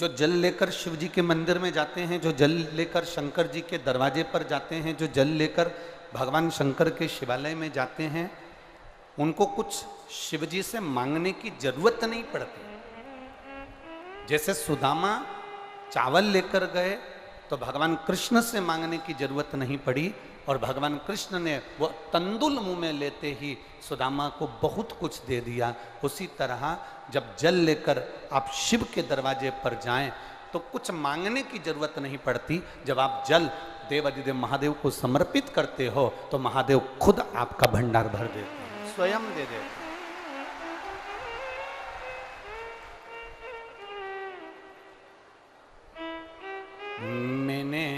जो जल लेकर शिव जी के मंदिर में जाते हैं, जो जल लेकर शंकर जी के दरवाजे पर जाते हैं, जो जल लेकर भगवान शंकर के शिवालय में जाते हैं, उनको कुछ शिव जी से मांगने की जरूरत नहीं पड़ती। जैसे सुदामा चावल लेकर गए तो भगवान कृष्ण से मांगने की जरूरत नहीं पड़ी, और भगवान कृष्ण ने वो तंदुल मुंह में लेते ही सुदामा को बहुत कुछ दे दिया। उसी तरह जब जल लेकर आप शिव के दरवाजे पर जाएं तो कुछ मांगने की जरूरत नहीं पड़ती। जब आप जल देवाधिदेव महादेव को समर्पित करते हो तो महादेव खुद आपका भंडार भर देते हैं, स्वयं दे देते हैं। मैंने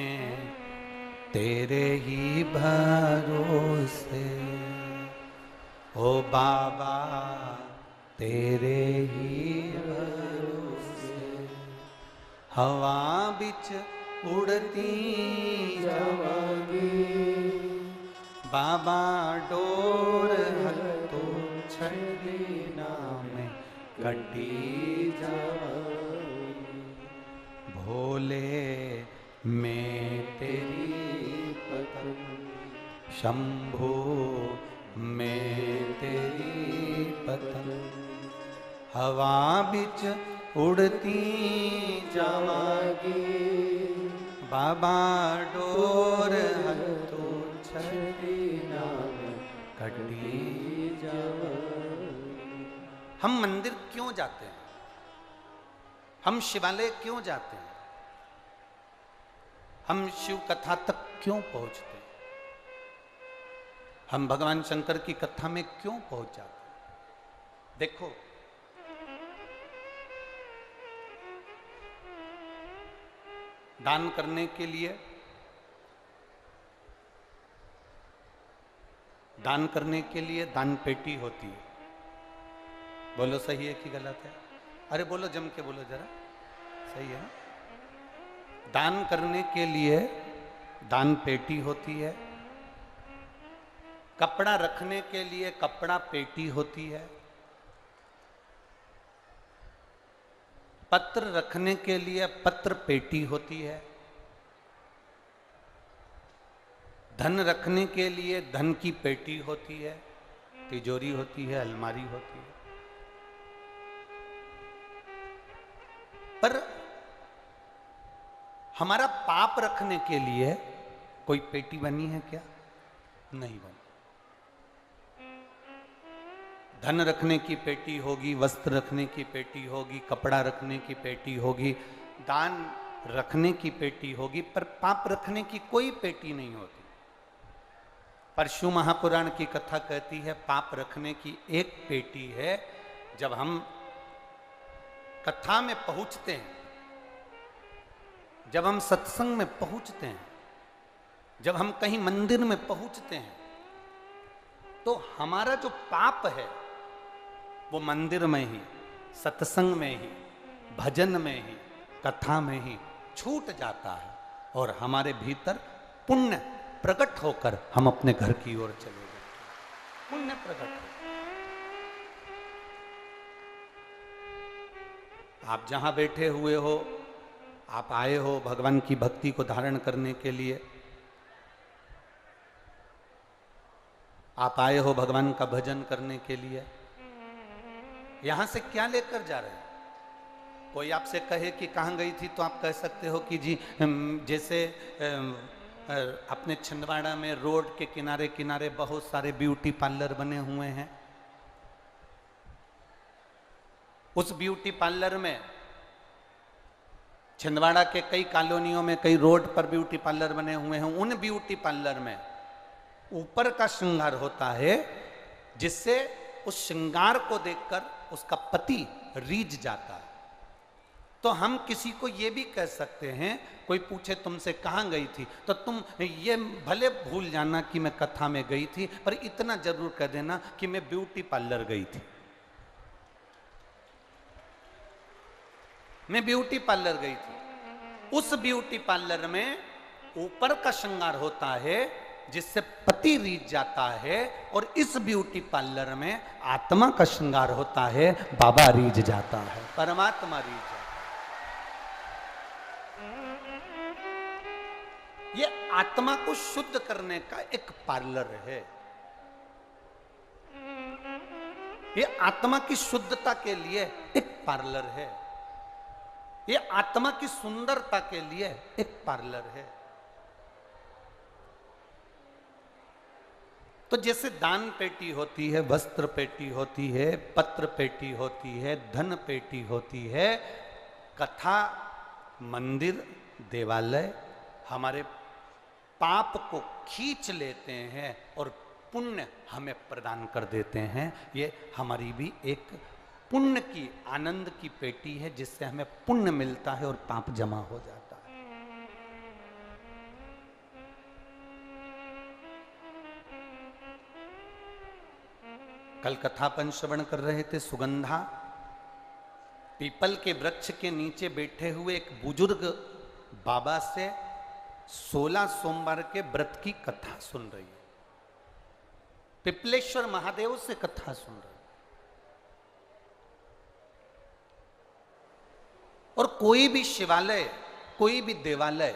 तेरे ही भरोसे ओ बाबा, तेरे ही भरोसे हवा बिच उड़ती जावांगी, बाबा डोर हथों छड़ी नाम कटी जावांगी, भोले मैं तेरी पतंग, शंभो मैं तेरी पतंग, हवा बिच उड़ती जावांगी, बाबा डोर हथों छड़ी नाम कटी जावांगी। हम मंदिर क्यों जाते हैं? हम शिवालय क्यों जाते हैं? हम शिव कथा तक क्यों पहुंचते हैं? हम भगवान शंकर की कथा में क्यों पहुंच जाते हैं? देखो, दान करने के लिए, दान करने के लिए दान पेटी होती है। बोलो सही है कि गलत है? अरे बोलो, जम के बोलो जरा, सही है ना? दान करने के लिए दान पेटी होती है, कपड़ा रखने के लिए कपड़ा पेटी होती है, पत्र रखने के लिए पत्र पेटी होती है, धन रखने के लिए धन की पेटी होती है, तिजोरी होती है, अलमारी होती है। पर हमारा पाप रखने के लिए कोई पेटी बनी है क्या? नहीं बनी। धन रखने की पेटी होगी, वस्त्र रखने की पेटी होगी, कपड़ा रखने की पेटी होगी, दान रखने की पेटी होगी, पर पाप रखने की कोई पेटी नहीं होती। पर शिव महापुराण की कथा कहती है पाप रखने की एक पेटी है। जब हम कथा में पहुंचते हैं, जब हम सत्संग में पहुंचते हैं, जब हम कहीं मंदिर में पहुंचते हैं, तो हमारा जो पाप है वो मंदिर में ही, सत्संग में ही, भजन में ही, कथा में ही छूट जाता है, और हमारे भीतर पुण्य प्रकट होकर हम अपने घर की ओर चले जाते। पुण्य प्रकट हो। आप जहां बैठे हुए हो, आप आए हो भगवान की भक्ति को धारण करने के लिए, आप आए हो भगवान का भजन करने के लिए, यहां से क्या लेकर जा रहे हैं? कोई आपसे कहे कि कहाँ गई थी, तो आप कह सकते हो कि जी जैसे अपने छिंदवाड़ा में रोड के किनारे किनारे बहुत सारे ब्यूटी पार्लर बने हुए हैं, उस ब्यूटी पार्लर में, छिंदवाड़ा के कई कॉलोनियों में कई रोड पर ब्यूटी पार्लर बने हुए हैं, उन ब्यूटी पार्लर में ऊपर का श्रृंगार होता है, जिससे उस श्रृंगार को देखकर उसका पति रीझ जाता है। तो हम किसी को ये भी कह सकते हैं, कोई पूछे तुमसे कहाँ गई थी, तो तुम ये भले भूल जाना कि मैं कथा में गई थी, पर इतना जरूर कह देना कि मैं ब्यूटी पार्लर गई थी, मैं ब्यूटी पार्लर गई थी। उस ब्यूटी पार्लर में ऊपर का श्रृंगार होता है जिससे पति रीझ जाता है, और इस ब्यूटी पार्लर में आत्मा का श्रृंगार होता है, बाबा रीझ जाता है, परमात्मा रीझ जाता है। ये आत्मा को शुद्ध करने का एक पार्लर है। ये आत्मा की शुद्धता के लिए एक पार्लर है। ये आत्मा की सुंदरता के लिए एक पार्लर है। तो जैसे दान पेटी होती है, वस्त्र पेटी होती है, पत्र पेटी होती है, धन पेटी होती है, कथा, मंदिर, देवालय हमारे पाप को खींच लेते हैं और पुण्य हमें प्रदान कर देते हैं। ये हमारी भी एक पुण्य की, आनंद की पेटी है, जिससे हमें पुण्य मिलता है और पाप जमा हो जाता है। कल कथापन श्रवण कर रहे थे। सुगंधा पीपल के वृक्ष के नीचे बैठे हुए एक बुजुर्ग बाबा से 16 सोमवार के व्रत की कथा सुन रही है। पिपलेश्वर महादेव से कथा सुन रही है। और कोई भी शिवालय, कोई भी देवालय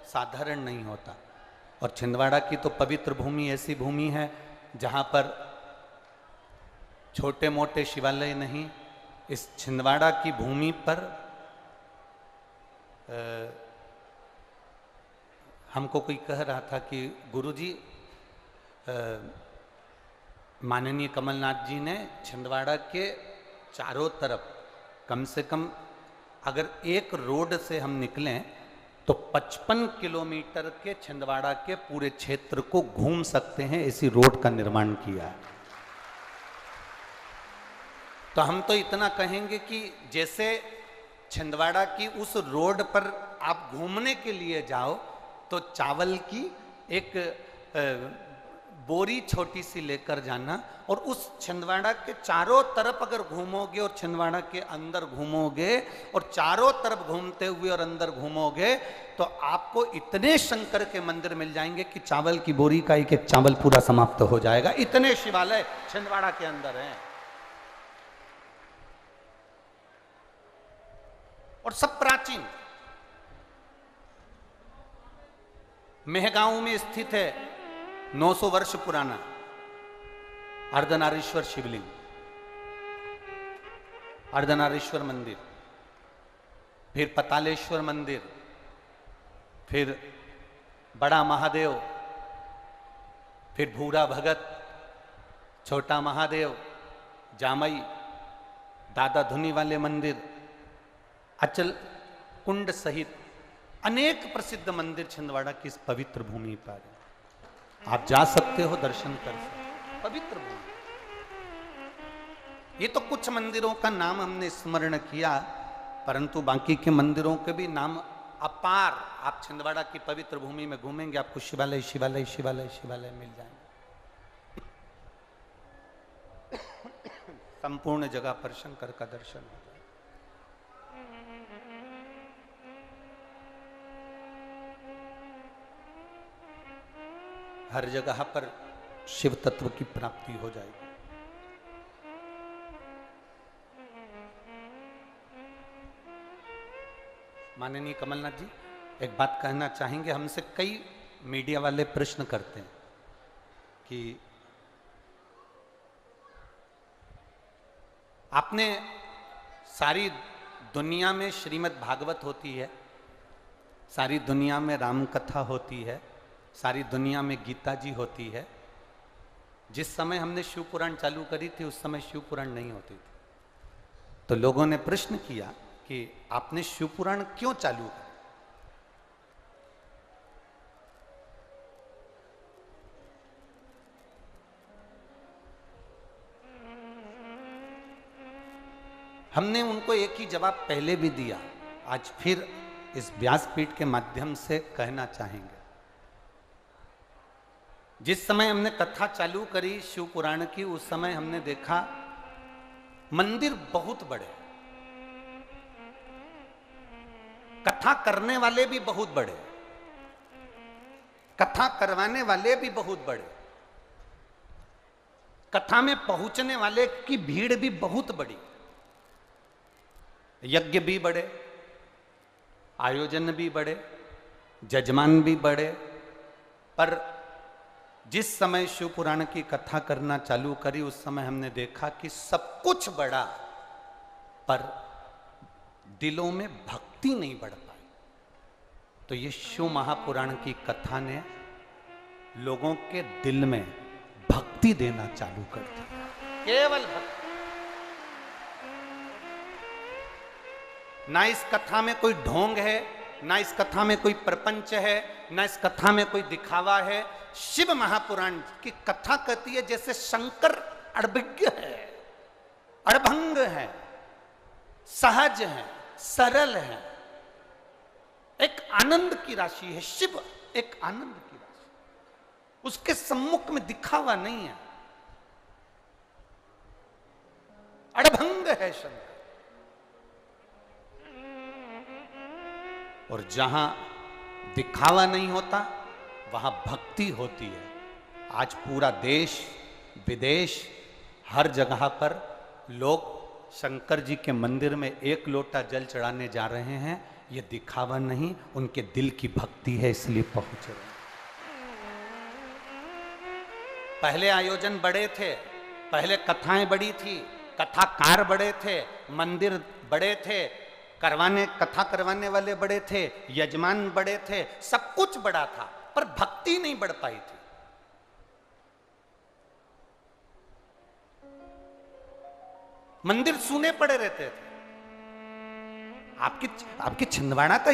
साधारण नहीं होता। और छिंदवाड़ा की तो पवित्र भूमि ऐसी भूमि है जहां पर छोटे मोटे शिवालय नहीं, इस छिंदवाड़ा की भूमि पर हमको कोई कह रहा था कि गुरुजी, माननीय कमलनाथ जी ने छिंदवाड़ा के चारों तरफ कम से कम अगर एक रोड से हम निकलें तो 55 किलोमीटर के छिंदवाड़ा के पूरे क्षेत्र को घूम सकते हैं, ऐसी रोड का निर्माण किया है। तो हम तो इतना कहेंगे कि जैसे छिंदवाड़ा की उस रोड पर आप घूमने के लिए जाओ तो चावल की एक बोरी छोटी सी लेकर जाना, और उस छिंदवाड़ा के चारों तरफ अगर घूमोगे और छिंदवाड़ा के अंदर घूमोगे और चारों तरफ घूमते हुए और अंदर घूमोगे तो आपको इतने शंकर के मंदिर मिल जाएंगे कि चावल की बोरी का एक एक चावल पूरा समाप्त हो जाएगा। इतने शिवालय छिंदवाड़ा के अंदर हैं और सब प्राचीन। मेहगांव में स्थित है 900 वर्ष पुराना अर्धनारीश्वर शिवलिंग, अर्धनारीश्वर मंदिर, फिर पतालेश्वर मंदिर, फिर बड़ा महादेव, फिर भूरा भगत, छोटा महादेव, जामई, दादा धुनी वाले मंदिर, अचल कुंड सहित अनेक प्रसिद्ध मंदिर छिंदवाड़ा की इस पवित्र भूमि पर आप जा सकते हो, दर्शन कर सकते हो। पवित्र भूमि। ये तो कुछ मंदिरों का नाम हमने स्मरण किया, परंतु बाकी के मंदिरों के भी नाम अपार। आप छिंदवाड़ा की पवित्र भूमि में घूमेंगे, आपको शिवालय शिवालय शिवालय शिवालय मिल जाएंगे। संपूर्ण जगह पर शंकर का दर्शन हो जाए। हर जगह पर शिव तत्व की प्राप्ति हो जाएगी। माननीय कमलनाथ जी, एक बात कहना चाहेंगे। हमसे कई मीडिया वाले प्रश्न करते हैं कि आपने सारी दुनिया में श्रीमद् भागवत होती है, सारी दुनिया में राम कथा होती है, सारी दुनिया में गीता जी होती है। जिस समय हमने शिव पुराण चालू करी थी उस समय शिव पुराण नहीं होती थी। तो लोगों ने प्रश्न किया कि आपने शिव पुराण क्यों चालू करी? हमने उनको एक ही जवाब पहले भी दिया, आज फिर इस व्यासपीठ के माध्यम से कहना चाहेंगे। जिस समय हमने कथा चालू करी शिव पुराण की, उस समय हमने देखा मंदिर बहुत बड़े, कथा करने वाले भी बहुत बड़े, कथा करवाने वाले भी बहुत बड़े, कथा में पहुंचने वाले की भीड़ भी बहुत बड़ी, यज्ञ भी बड़े, आयोजन भी बड़े, जजमान भी बड़े, पर जिस समय शिव पुराण की कथा करना चालू करी उस समय हमने देखा कि सब कुछ बढ़ा पर दिलों में भक्ति नहीं बढ़ पाई। तो ये शिव महापुराण की कथा ने लोगों के दिल में भक्ति देना चालू कर दिया, केवल भक्ति। ना इस कथा में कोई ढोंग है, ना इस कथा में कोई प्रपंच है, ना इस कथा में कोई दिखावा है। शिव महापुराण की कथा कहती है जैसे शंकर अड़भिज्ञ है, अड़भंग है, सहज है, सरल है, एक आनंद की राशि है। शिव एक आनंद की राशि, उसके सम्मुख में दिखावा नहीं है, अड़भंग है शंकर। और जहां दिखावा नहीं होता वहां भक्ति होती है। आज पूरा देश विदेश हर जगह पर लोग शंकर जी के मंदिर में एक लोटा जल चढ़ाने जा रहे हैं। ये दिखावा नहीं, उनके दिल की भक्ति है, इसलिए पहुंच रहे हैं। पहले आयोजन बड़े थे, पहले कथाएं बड़ी थी, कथाकार बड़े थे, मंदिर बड़े थे, कथा करवाने वाले बड़े थे, यजमान बड़े थे, सब कुछ बड़ा था, पर भक्ति नहीं बढ़ पाई थी। मंदिर सूने पड़े रहते थे। आपकी छिंदवाड़ा का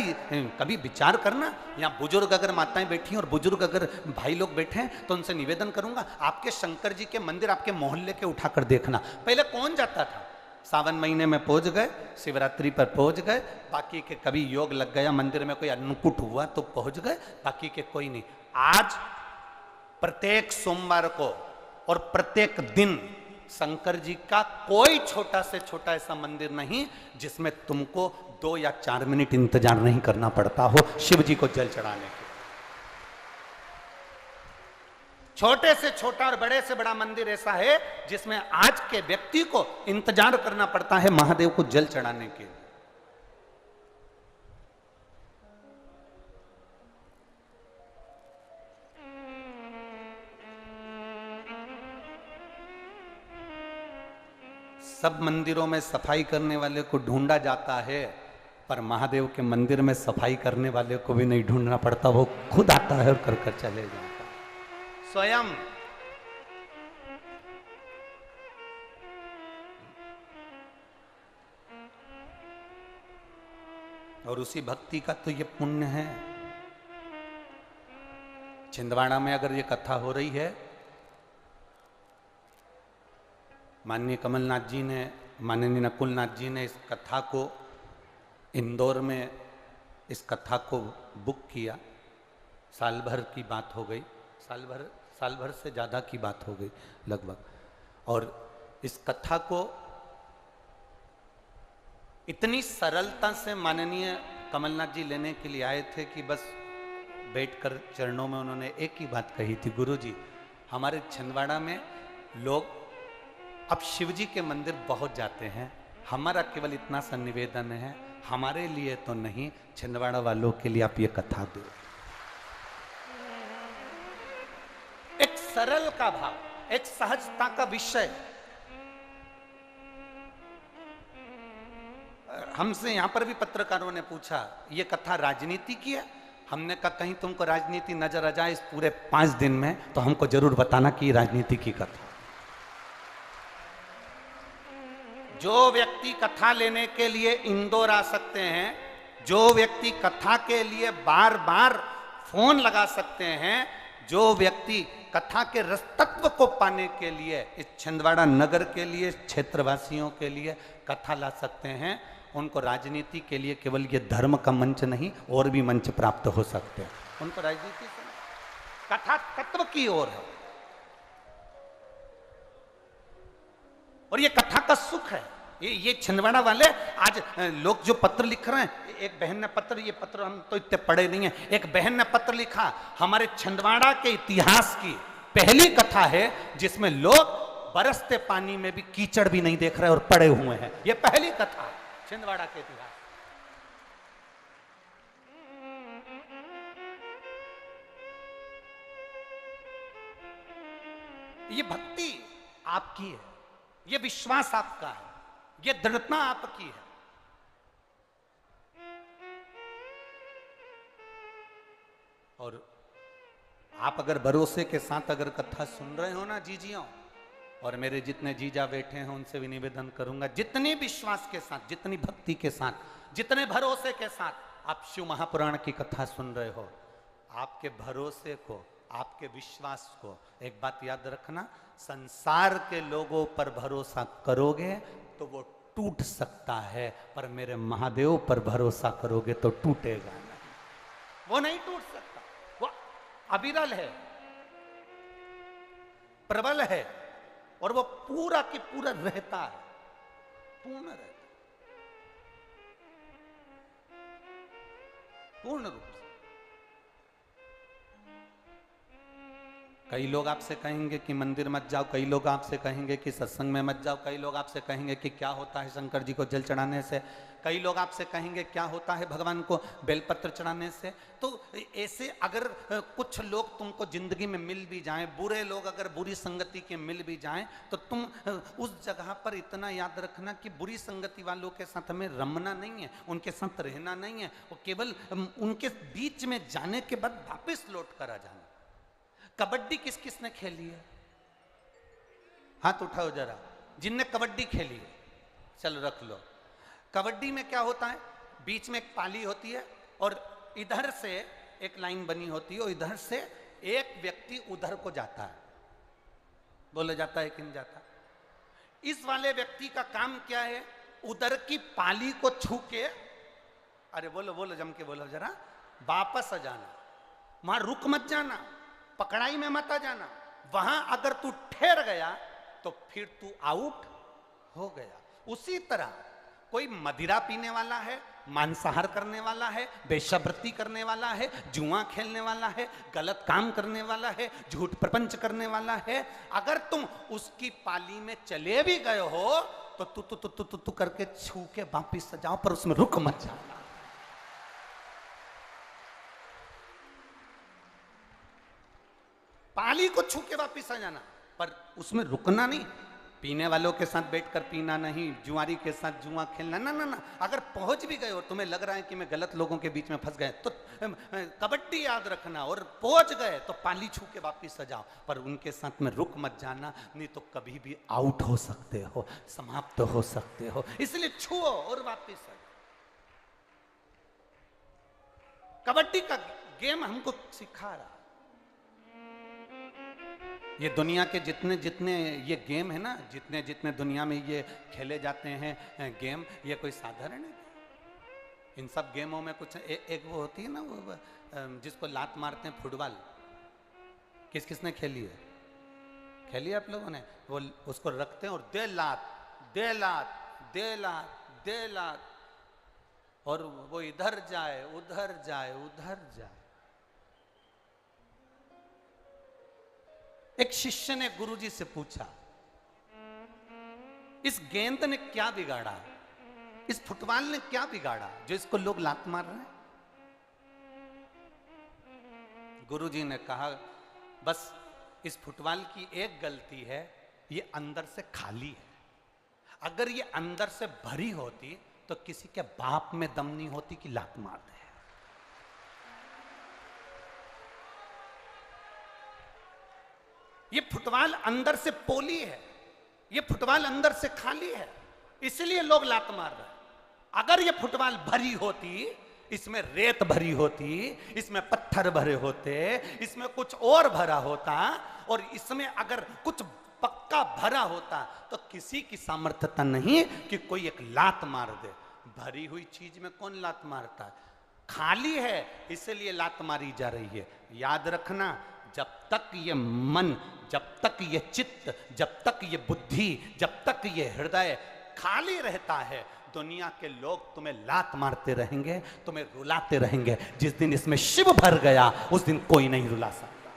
कभी विचार करना, यहाँ बुजुर्ग अगर माताएं बैठी हैं और बुजुर्ग अगर भाई लोग बैठे हैं तो उनसे निवेदन करूंगा, आपके शंकर जी के मंदिर आपके मोहल्ले के उठाकर देखना। पहले कौन जाता था? सावन महीने में पहुंच गए, शिवरात्रि पर पहुंच गए, बाकी के कभी योग लग गया, मंदिर में कोई अन्नकूट हुआ तो पहुंच गए, बाकी के कोई नहीं। आज प्रत्येक सोमवार को और प्रत्येक दिन शंकर जी का कोई छोटा से छोटा ऐसा मंदिर नहीं जिसमें तुमको 2 या 4 मिनट इंतजार नहीं करना पड़ता हो शिव जी को जल चढ़ाने के। छोटे से छोटा और बड़े से बड़ा मंदिर ऐसा है जिसमें आज के व्यक्ति को इंतजार करना पड़ता है महादेव को जल चढ़ाने के लिए। सब मंदिरों में सफाई करने वाले को ढूंढा जाता है, पर महादेव के मंदिर में सफाई करने वाले को भी नहीं ढूंढना पड़ता, वो खुद आता है और कर चले जाता है स्वयं। और उसी भक्ति का तो ये पुण्य है। छिंदवाड़ा में अगर ये कथा हो रही है, माननीय कमलनाथ जी ने, माननीय नकुलनाथ जी ने इस कथा को इंदौर में इस कथा को बुक किया। साल भर की बात हो गई, साल भर से ज़्यादा की बात हो गई लगभग। और इस कथा को इतनी सरलता से माननीय कमलनाथ जी लेने के लिए आए थे कि बस बैठकर चरणों में उन्होंने एक ही बात कही थी, गुरुजी हमारे छिंदवाड़ा में लोग अब शिव जी के मंदिर बहुत जाते हैं, हमारा केवल इतना सा निवेदन है, हमारे लिए तो नहीं, छिंदवाड़ा वालों के लिए आप ये कथा दो। एक सरल का भाव, एक सहजता का विषय। हमसे यहां पर भी पत्रकारों ने पूछा ये कथा राजनीति की है? हमने कहा कहीं तुमको राजनीति नजर आ जाए इस पूरे 5 दिन में तो हमको जरूर बताना कि राजनीति की कथा। जो व्यक्ति कथा लेने के लिए इंदौर आ सकते हैं, जो व्यक्ति कथा के लिए बार बार फोन लगा सकते हैं, जो व्यक्ति कथा के रसतत्व को पाने के लिए इस छिंदवाड़ा नगर के लिए, क्षेत्रवासियों के लिए कथा ला सकते हैं, उनको राजनीति के लिए केवल ये धर्म का मंच नहीं और भी मंच प्राप्त हो सकते हैं। उनको राजनीति से कथा तत्व की ओर है और ये कथा का सुख है। ये छिंदवाड़ा वाले आज लोग जो पत्र लिख रहे हैं, एक बहन ने पत्र, ये पत्र हम तो इतने पढ़े नहीं है, एक बहन ने पत्र लिखा, हमारे छिंदवाड़ा के इतिहास की पहली कथा है जिसमें लोग बरसते पानी में भी कीचड़ भी नहीं देख रहे और पड़े हुए हैं। ये पहली कथा है छिंदवाड़ा के इतिहास। ये भक्ति आपकी है, ये विश्वास आपका है, ये दृढ़ता आपकी है। और आप अगर भरोसे के साथ अगर कथा सुन रहे हो ना जीजियों, और मेरे जितने जीजा बैठे हैं उनसे भी निवेदन करूंगा, जितने विश्वास के साथ, जितनी भक्ति के साथ, जितने भरोसे के साथ आप शिव महापुराण की कथा सुन रहे हो, आपके भरोसे को, आपके विश्वास को एक बात याद रखना, संसार के लोगों पर भरोसा करोगे तो वो टूट सकता है, पर मेरे महादेव पर भरोसा करोगे तो टूटेगा नहीं, वो नहीं टूट सकता, वो अविरल है, प्रबल है, और वो पूरा की पूरा रहता है, पूर्ण रहता है, पूर्ण रूप से। कई लोग आपसे कहेंगे कि मंदिर मत जाओ, कई लोग आपसे कहेंगे कि सत्संग में मत जाओ, कई लोग आपसे कहेंगे कि क्या होता है शंकर जी को जल चढ़ाने से, कई लोग आपसे कहेंगे क्या होता है भगवान को बेलपत्र चढ़ाने से। तो ऐसे अगर कुछ लोग तुमको जिंदगी में मिल भी जाएं, बुरे लोग अगर बुरी संगति के मिल भी जाएं, तो तुम उस जगह पर इतना याद रखना कि बुरी संगति वालों के साथ हमें रमना नहीं है, उनके साथ रहना नहीं है, वो केवल उनके बीच में जाने के बाद वापस लौट कर आ जाना। कबड्डी किस किस ने खेली है? हाथ उठाओ जरा, जिनने कबड्डी खेली है, चलो रख लो। कबड्डी में क्या होता है, बीच में एक पाली होती है और इधर से एक लाइन बनी होती है और इधर से एक व्यक्ति उधर को जाता है, बोला जाता है कि नहीं जाता। इस वाले व्यक्ति का काम क्या है, उधर की पाली को छू के, अरे बोलो बोलो जम के बोलो जरा, वापस आ जाना, वहां रुक मत जाना, पकड़ाई में मत आ जाना। वहां अगर तू ठहर गया तो फिर तू आउट हो गया। उसी तरह कोई मदिरा पीने वाला है, मांसाहार करने वाला है, वेश्यावृत्ति करने वाला है, जुआ खेलने वाला है, गलत काम करने वाला है, झूठ प्रपंच करने वाला है, अगर तुम उसकी पाली में चले भी गए हो तो तू करके छू के वापिस जाओ, पर उसमें रुक मत जाना। पाली को छू के वापिस आ जाना, पर उसमें रुकना नहीं। पीने वालों के साथ बैठकर पीना नहीं, जुआरी के साथ जुआ खेलना ना ना ना। अगर पहुंच भी गए और तुम्हें लग रहा है कि मैं गलत लोगों के बीच में फंस गए, तो कबड्डी याद रखना, और पहुंच गए तो पाली छू के वापिस आ जाओ, पर उनके साथ में रुक मत जाना, नहीं तो कभी भी आउट हो सकते हो, समाप्त हो सकते हो। इसलिए छुओ और वापिस आ जाओ। कबड्डी का गेम हमको सिखा रहा, ये दुनिया के जितने जितने ये गेम है ना, जितने जितने दुनिया में ये खेले जाते हैं गेम, ये कोई साधारण है? इन सब गेमों में कुछ एक वो होती है ना, वो जिसको लात मारते हैं, फुटबॉल, किस किसने खेली है? खेली है आप लोगों ने? वो उसको रखते हैं और दे लात दे लात दे लात दे लात, और वो इधर जाए उधर जाए उधर जाए। एक शिष्य ने गुरुजी से पूछा, इस गेंद ने क्या बिगाड़ा, इस फुटबॉल ने क्या बिगाड़ा जो इसको लोग लात मार रहे हैं? गुरुजी ने कहा, बस इस फुटबॉल की एक गलती है, ये अंदर से खाली है। अगर ये अंदर से भरी होती तो किसी के बाप में दम नहीं होती कि लात मार दे। ये फुटबॉल अंदर से पोली है, ये फुटबॉल अंदर से खाली है, इसलिए लोग लात मार रहे हैं। अगर ये फुटबॉल भरी होती, इसमें रेत भरी होती, इसमें पत्थर भरे होते, इसमें कुछ और भरा होता, और इसमें अगर कुछ पक्का भरा होता, तो किसी की सामर्थ्यता नहीं कि कोई एक लात मार दे। भरी हुई चीज में कौन लात मारता है? खाली है, इसलिए लात मारी जा रही है। याद रखना, जब तक ये मन, जब तक ये चित्त, जब तक ये बुद्धि, जब तक ये हृदय खाली रहता है, दुनिया के लोग तुम्हें लात मारते रहेंगे, तुम्हें रुलाते रहेंगे। जिस दिन इसमें शिव भर गया, उस दिन कोई नहीं रुला सकता।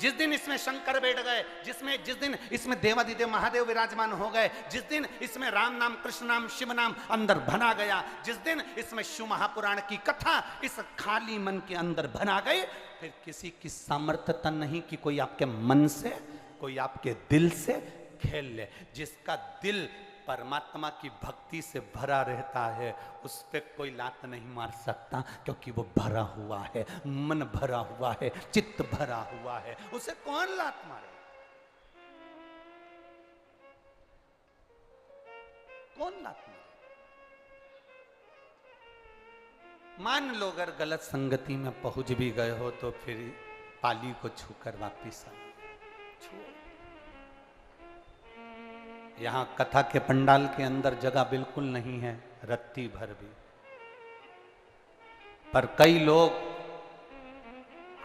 जिस दिन इसमें शंकर बैठ गए, जिस दिन इसमें देवादिदेव महादेव विराजमान हो गए, जिस दिन इसमें राम नाम, कृष्ण नाम, शिव नाम अंदर भरा गया, जिस दिन इसमें शिव महापुराण की कथा इस खाली मन के अंदर भरा गई, फिर किसी की सामर्थ्यता नहीं कि कोई आपके मन से, कोई आपके दिल से खेल ले। जिसका दिल परमात्मा की भक्ति से भरा रहता है, उस पे कोई लात नहीं मार सकता, क्योंकि वो भरा हुआ है, मन भरा हुआ है, चित्त भरा हुआ है, उसे कौन लात मारे? कौन लात मारे? मान लो अगर गलत संगति में पहुंच भी गए हो तो फिर पाली को छूकर वापिस आ छू। यहां कथा के पंडाल के अंदर जगह बिल्कुल नहीं है, रत्ती भर भी, पर कई लोग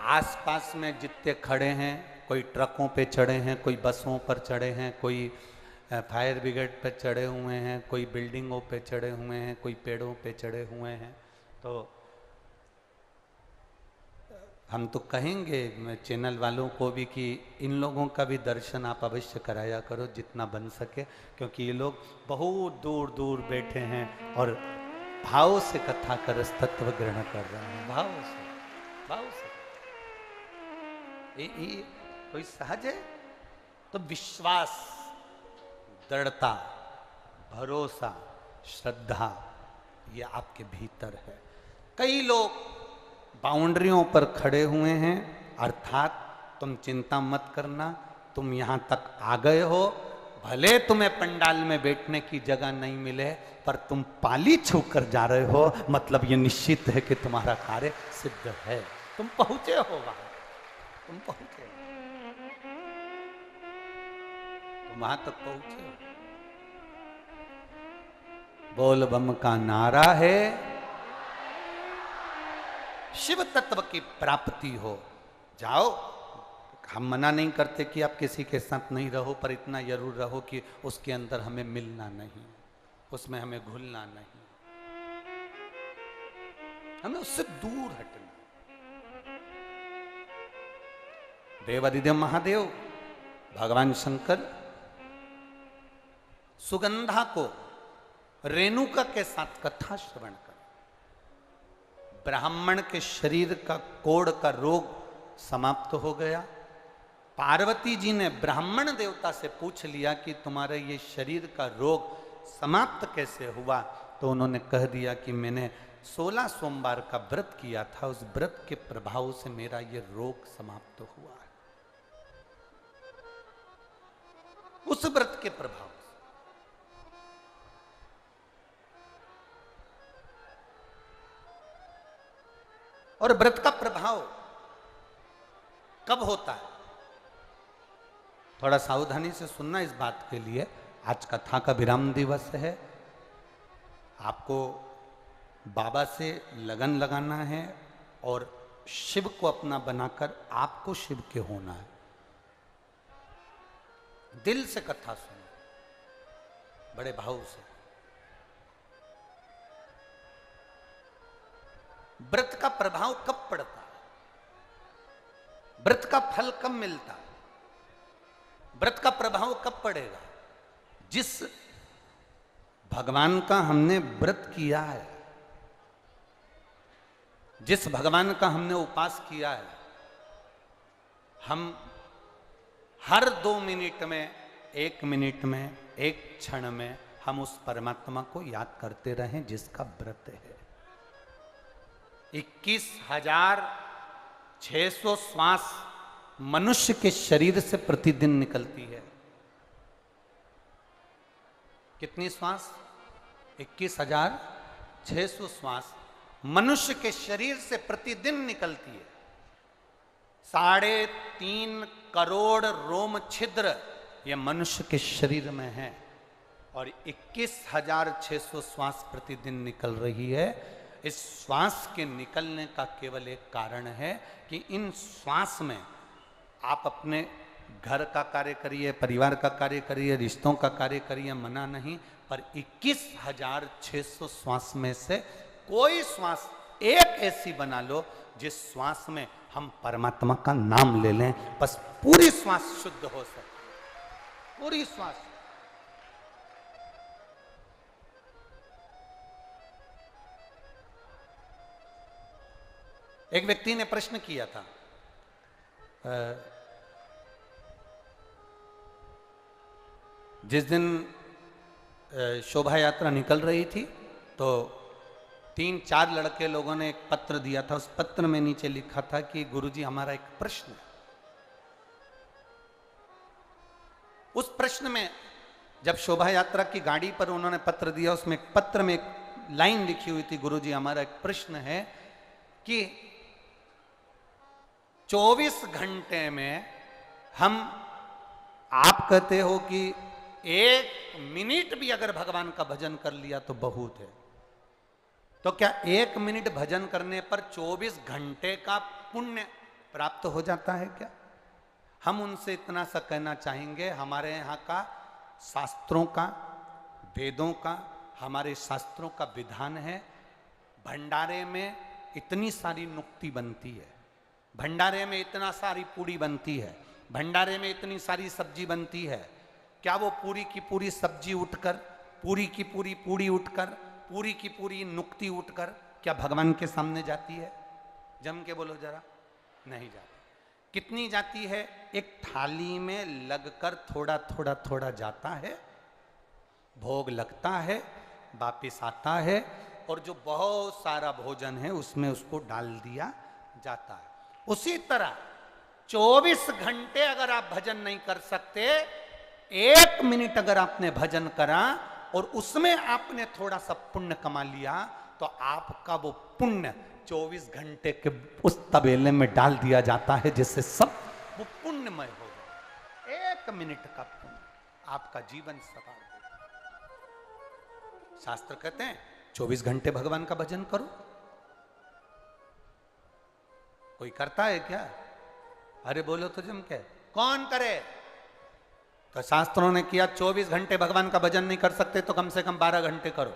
आसपास में जितने खड़े हैं, कोई ट्रकों पे चढ़े हैं, कोई बसों पर चढ़े हैं, कोई फायर ब्रिगेड पे चढ़े हुए हैं, कोई बिल्डिंगों पे चढ़े हुए हैं, कोई पेड़ों पे चढ़े हुए हैं। तो हम तो कहेंगे चैनल वालों को भी कि इन लोगों का भी दर्शन आप अवश्य कराया करो जितना बन सके, क्योंकि ये लोग बहुत दूर दूर बैठे हैं और भाव से कथा का रस तत्व ग्रहण कर रहे हैं, भाव से। ये कोई सहज है? तो विश्वास, दृढ़ता, भरोसा, श्रद्धा, ये आपके भीतर है। कई लोग बाउंड्रियों पर खड़े हुए हैं, अर्थात तुम चिंता मत करना, तुम यहां तक आ गए हो, भले तुम्हें पंडाल में बैठने की जगह नहीं मिले, पर तुम पाली छूकर जा रहे हो, मतलब ये निश्चित है कि तुम्हारा कार्य सिद्ध है, तुम पहुंचे हो वहां, तुम पहुंचे, तुम वहां तक पहुंचे हो। बोल बम का नारा है, शिव तत्व की प्राप्ति हो। जाओ, हम मना नहीं करते कि आप किसी के साथ नहीं रहो, पर इतना जरूर रहो कि उसके अंदर हमें मिलना नहीं, उसमें हमें घुलना नहीं, हमें उससे दूर हटना। देवादिदेव महादेव भगवान शंकर सुगंधा को रेणुका के साथ कथा श्रवण कर, ब्राह्मण के शरीर का कोढ़ का रोग समाप्त हो गया। पार्वती जी ने ब्राह्मण देवता से पूछ लिया कि तुम्हारे ये शरीर का रोग समाप्त कैसे हुआ, तो उन्होंने कह दिया कि मैंने 16 सोमवार का व्रत किया था, उस व्रत के प्रभाव से मेरा ये रोग समाप्त हुआ है, उस व्रत के प्रभाव। और व्रत का प्रभाव कब होता है? थोड़ा सावधानी से सुनना इस बात के लिए, आज कथा का विराम दिवस है, आपको बाबा से लगन लगाना है और शिव को अपना बनाकर आपको शिव के होना है। दिल से कथा सुनो, बड़े भाव से। व्रत का प्रभाव कब पड़ता है? व्रत का फल कब मिलता है? व्रत का प्रभाव कब पड़ेगा? जिस भगवान का हमने व्रत किया है, जिस भगवान का हमने उपास किया है, हम हर 2 मिनट में, 1 मिनट में, 1 क्षण में हम उस परमात्मा को याद करते रहें जिसका व्रत है। 21,600 श्वास मनुष्य के शरीर से प्रतिदिन निकलती है। कितनी श्वास? 21,600 श्वास मनुष्य के शरीर से प्रतिदिन निकलती है। 3.5 करोड़ रोम छिद्र ये मनुष्य के शरीर में है और 21,600 श्वास प्रतिदिन निकल रही है। इस श्वास के निकलने का केवल एक कारण है कि इन श्वास में आप अपने घर का कार्य करिए, परिवार का कार्य करिए, रिश्तों का कार्य करिए, मना नहीं, पर 21,600 श्वास में से कोई श्वास एक ऐसी बना लो जिस श्वास में हम परमात्मा का नाम ले लें, बस पूरी श्वास शुद्ध हो सके, पूरी श्वास। एक व्यक्ति ने प्रश्न किया था, जिस दिन शोभा यात्रा निकल रही थी तो 3-4 लड़के लोगों ने एक पत्र दिया था। उस पत्र में नीचे लिखा था कि गुरुजी हमारा एक प्रश्न है। उस प्रश्न में जब शोभा यात्रा की गाड़ी पर उन्होंने पत्र दिया, उसमें पत्र में एक लाइन लिखी हुई थी, गुरुजी हमारा एक प्रश्न है कि 24 घंटे में हम, आप कहते हो कि 1 मिनट भी अगर भगवान का भजन कर लिया तो बहुत है, तो क्या 1 मिनट भजन करने पर 24 घंटे का पुण्य प्राप्त हो जाता है क्या? हम उनसे इतना सा कहना चाहेंगे, हमारे यहाँ का शास्त्रों का, वेदों का, हमारे शास्त्रों का विधान है, भंडारे में इतनी सारी नुक्ति बनती है, भंडारे में इतना सारी पूड़ी बनती है, भंडारे में इतनी सारी सब्जी बनती है, क्या वो पूरी की पूरी सब्जी उठकर, पूरी की पूरी पूड़ी उठकर, पूरी की पूरी नुक्ति उठकर क्या भगवान के सामने जाती है? जम के बोलो जरा, नहीं जाती। कितनी जाती है? एक थाली में लगकर थोड़ा थोड़ा थोड़ा जाता है, भोग लगता है, वापिस आता है, और जो बहुत सारा भोजन है उसमें उसको डाल दिया जाता है। उसी तरह 24 घंटे अगर आप भजन नहीं कर सकते, 1 मिनट अगर आपने भजन करा और उसमें आपने थोड़ा सा पुण्य कमा लिया, तो आपका वो पुण्य 24 घंटे के उस तबेले में डाल दिया जाता है, जिससे सब वो पुण्यमय हो जाए। 1 मिनट का पुण्य आपका जीवन सवार हो। शास्त्र कहते हैं 24 घंटे भगवान का भजन करो। कोई करता है क्या? अरे बोलो तो जम के, कौन करे? तो शास्त्रों ने किया 24 घंटे भगवान का भजन नहीं कर सकते तो कम से कम 12 घंटे करो।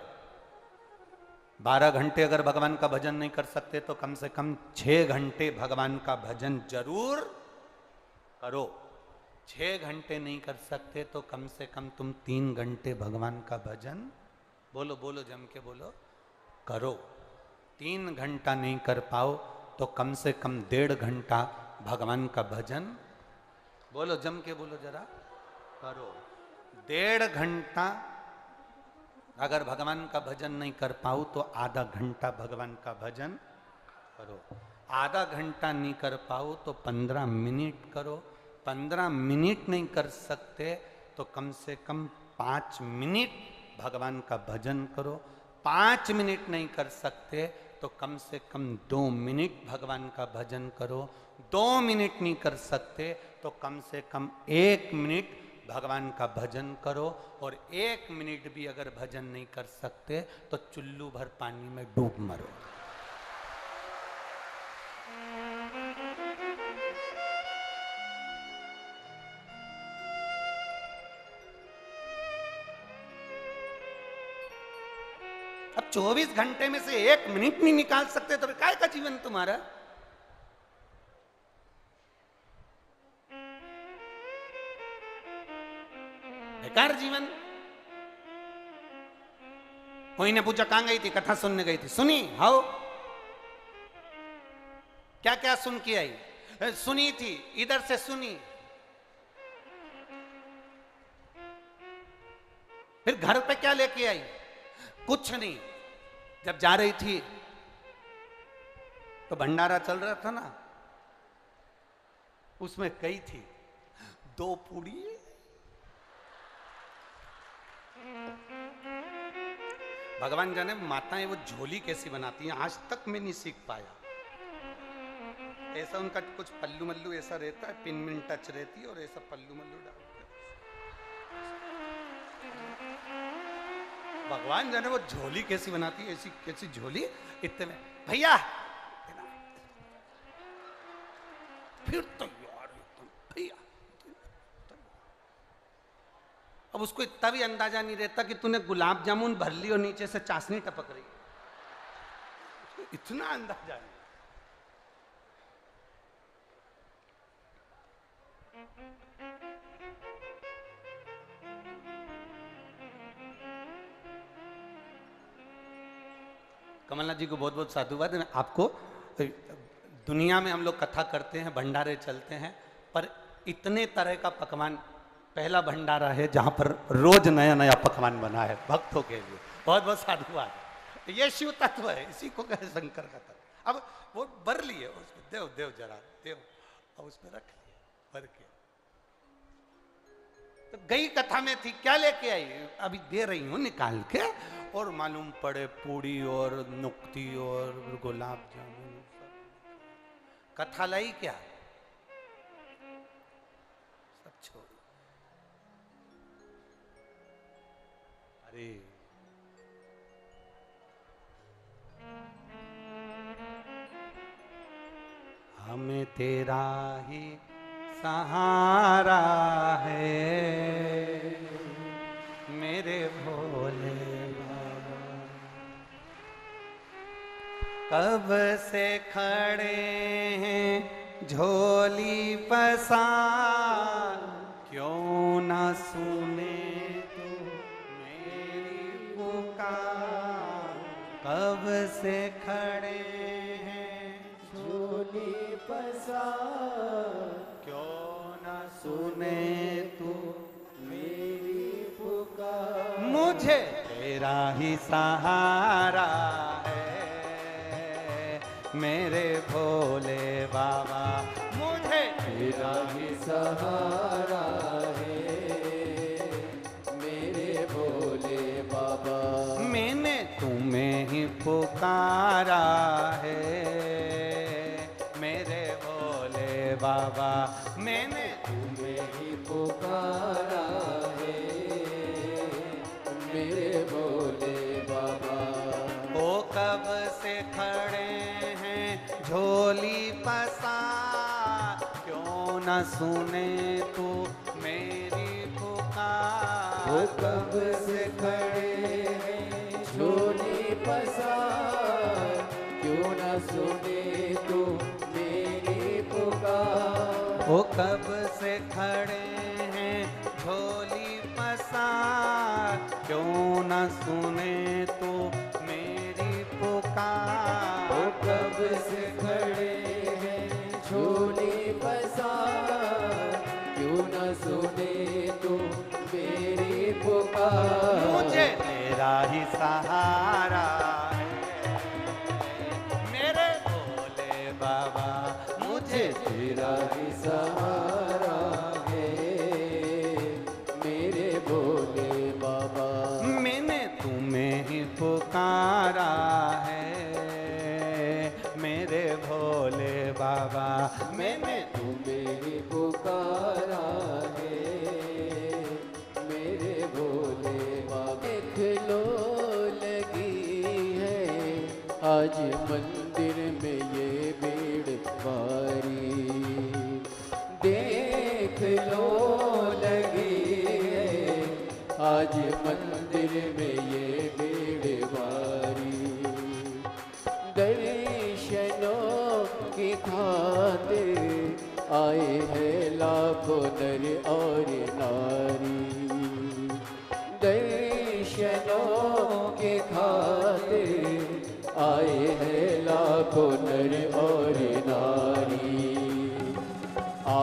12 घंटे अगर भगवान का भजन नहीं कर सकते तो कम से कम 6 घंटे भगवान का भजन जरूर करो। 6 घंटे नहीं कर सकते तो कम से कम तुम 3 घंटे भगवान का भजन, बोलो बोलो जम के बोलो, करो। 3 घंटा नहीं कर पाओ तो कम से कम 1.5 घंटा भगवान का भजन, बोलो जम के बोलो जरा, करो। 1.5 घंटा अगर भगवान का भजन नहीं कर पाओ तो आधा घंटा भगवान का भजन करो। आधा घंटा नहीं कर पाओ तो 15 मिनट करो। 15 मिनट नहीं कर सकते तो कम से कम 5 मिनट भगवान का भजन करो। 5 मिनट नहीं कर सकते तो कम से कम 2 मिनट भगवान का भजन करो। 2 मिनट नहीं कर सकते तो कम से कम 1 मिनट भगवान का भजन करो। और 1 मिनट भी अगर भजन नहीं कर सकते तो चुल्लू भर पानी में डूब मरो। अब 24 घंटे में से 1 मिनट नहीं निकाल सकते तो काय का जीवन तुम्हारा? बेकार जीवन। कोई ने पूछा कहां गई थी? कथा सुनने गई थी। सुनी? हाउ? क्या क्या सुन के आई? सुनी थी, इधर से सुनी। फिर घर पे क्या लेके आई? कुछ नहीं। जब जा रही थी तो भंडारा चल रहा था ना, उसमें कई थी, 2 पूड़ी, भगवान जाने माताएं वो झोली कैसी बनाती हैं, आज तक मैं नहीं सीख पाया। ऐसा उनका कुछ पल्लू मल्लू ऐसा रहता है, पिन मिन टच रहती है और ऐसा पल्लू मल्लू डालते। भगवान जाने वो झोली कैसी बनाती है, ऐसी कैसी झोली इतने में। भैया फिर तो यार भैया, अब उसको इतना भी अंदाजा नहीं रहता कि तूने गुलाब जामुन भर ली और नीचे से चाशनी टपक रही, इतना अंदाजा नहीं। कमलनाथ जी को बहुत बहुत साधुवाद। आपको दुनिया में हम लोग कथा करते हैं, भंडारे चलते हैं, पर इतने तरह का पकवान पहला भंडारा है जहां पर रोज नया नया पकवान बना है भक्तों के लिए। बहुत बहुत साधुवाद। ये शिव तत्व है, इसी को कहे शंकर का तत्व। अब वो भर लिए उसमें, देव देव जरा देव, अब उसमें रख लिए भर के। तो गई कथा में थी, क्या लेके आई, अभी दे रही हूं निकाल के, और मालूम पड़े पूड़ी और नुक्ती और गुलाब जामुन। कथा लाई क्या, सब छोड़। अरे हमें तेरा ही सहारा है मेरे भोले बाबा। कब से खड़े हैं झोली पसार, क्यों ना सुने तू मेरी पुकार। कब से खड़े हैं झोली पसार, क्यों ना सुने तू मेरी पुकार। मुझे तेरा ही सहारा है मेरे भोले बाबा। मुझे तेरा ही सहारा है मेरे भोले बाबा। मैंने तुम्हें ही पुकारा है मेरे भोले बाबा। मैंने तुम्हें ही पुकारा है मेरे भोले बाबा। ओ कब से खड़े हैं झोली पसार, क्यों न सुने तू मेरी पुकार। ओ कब से खड़े हैं झोली पसार, क्यों न सुने तू मेरी पुकार। ओ कब से खड़े हैं झोली पसार, क्यों न सुने तू मेरी पुकार। ओ कब से खड़े हैं झोली पसार, क्यों न सुने तू मेरी पुकार। मुझे तेरा ही सहारा है मेरे भोले बाबा। मुझे तेरा ही सहारा है मेरे भोले बाबा। मैंने तुम्हें ही पुकारा है मेरे भोले बाबा। मैंने तुम्हें ही पुकारा है मेरे भोले बाबा। देख लो लगी है आज मंदिर में ये भीड़ भारी। देख लो लगी है आज मंदिर में ये भीड़ भारी। दर्शनों की खातिर आए हैं लाखों नर और नारी। दर्शनों की खातिर आए हैं लाखों नर और नारी। आ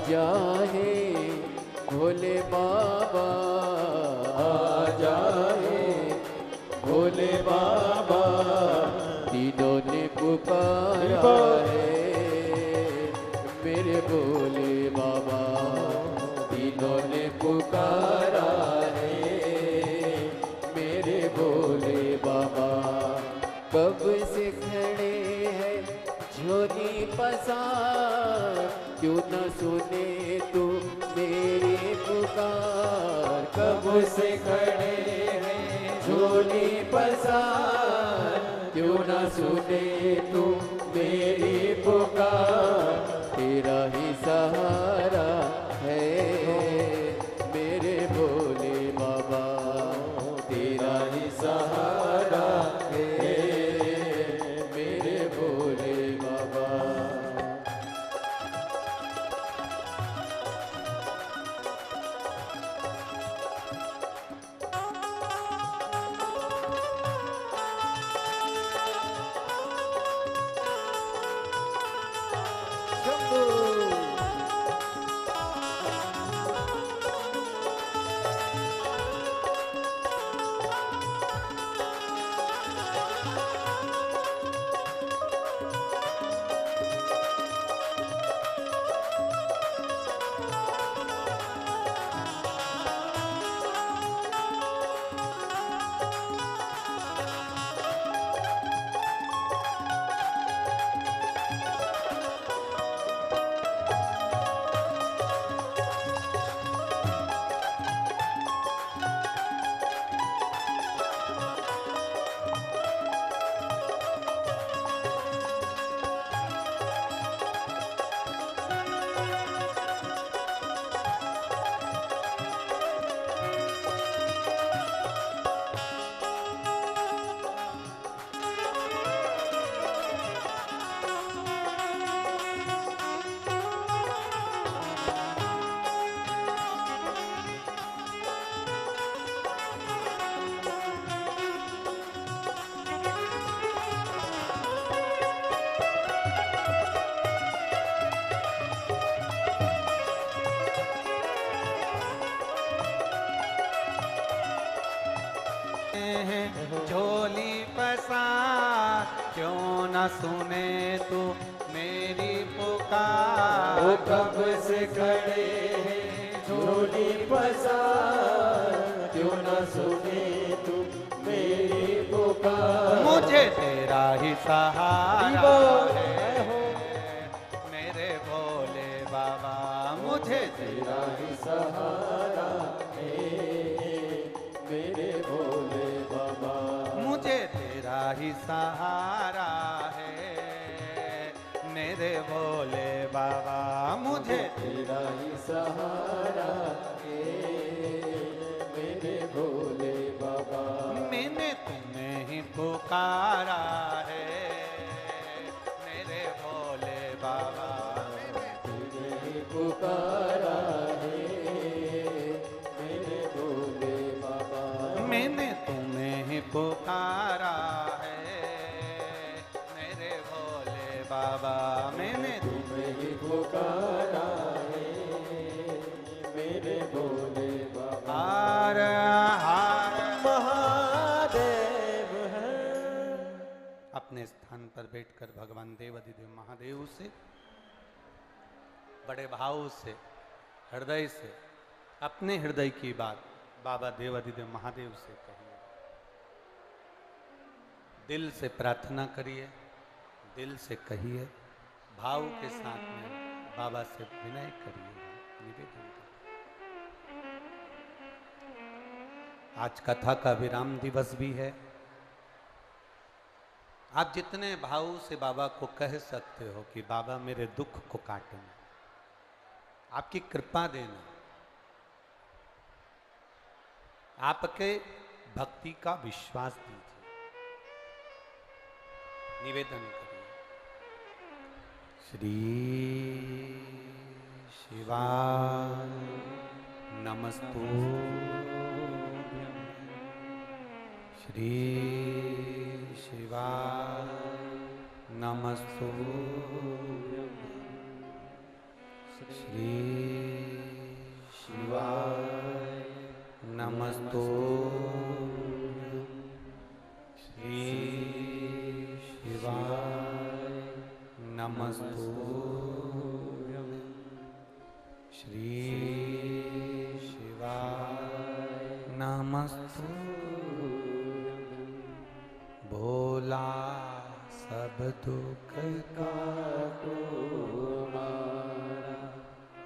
जाए भोले बाबा, आ जाए भोले बाबा। तीनों ने पुकारा है मेरे भोले बाबा। तीनों ने पुकारा है मेरे भोले बाबा। कब से खड़े हैं झोली पसार, क्यों न सुने तू मेरी पुकार। कब से खड़े हैं झोली पसार, क्यों न सुने तू मेरी पुकार। तेरा ही सहारा है मेरे भोले बाबा। तेरा ही सहारा है मेरे भोले बाबा। पसार, क्यों न सुने तू मेरी पुकार। वो कब से खड़े हैं झोली पसार, क्यों न सुने तू मेरी पुकार। मुझे तेरा ही सहारा है मेरे भोले बाबा, मुझे तेरा ही सहारा है मेरे भोले बाबा। मुझे तेरा ही सहारा है मेरे भोले बाबा, मुझे तेरा ही सहारा है मेरे भोले बाबा। मैंने तुम्हें ही पुकारा है मेरे भोले बाबा, तुझे ही पुकारा है मेरे भोले बाबा। मैंने तुम्हें ही पुकारा है मेरे भोले बाबा, मैंने तुम्हें ही पुकारा है मेरे भोले बाबा। हार हार महादेव है। अपने स्थान पर बैठकर भगवान देवाधिदेव महादेव से बड़े भाव से, हृदय से अपने हृदय की बात बाबा देवाधिदेव महादेव से कहिए। दिल से प्रार्थना करिए, दिल से कहिए, भाव के साथ में बाबा से विनय करिए, निवेदन करिए। आज कथा का विराम दिवस भी है। आप जितने भाव से बाबा को कह सकते हो कि बाबा मेरे दुख को काटना, आपकी कृपा देना, आपके भक्ति का विश्वास दीजिए, निवेदन करिए। श्री शिवाय नमस्तुभ्यं, श्री शिवाय नमस्तुभ्यं, श्री शिवाय नमस्तुभ्यं, श्री शिवाय नमस्तुभ्यं, श्री शिवाय नमस्तुभ्यं। भोला सब दुख काटो मारा,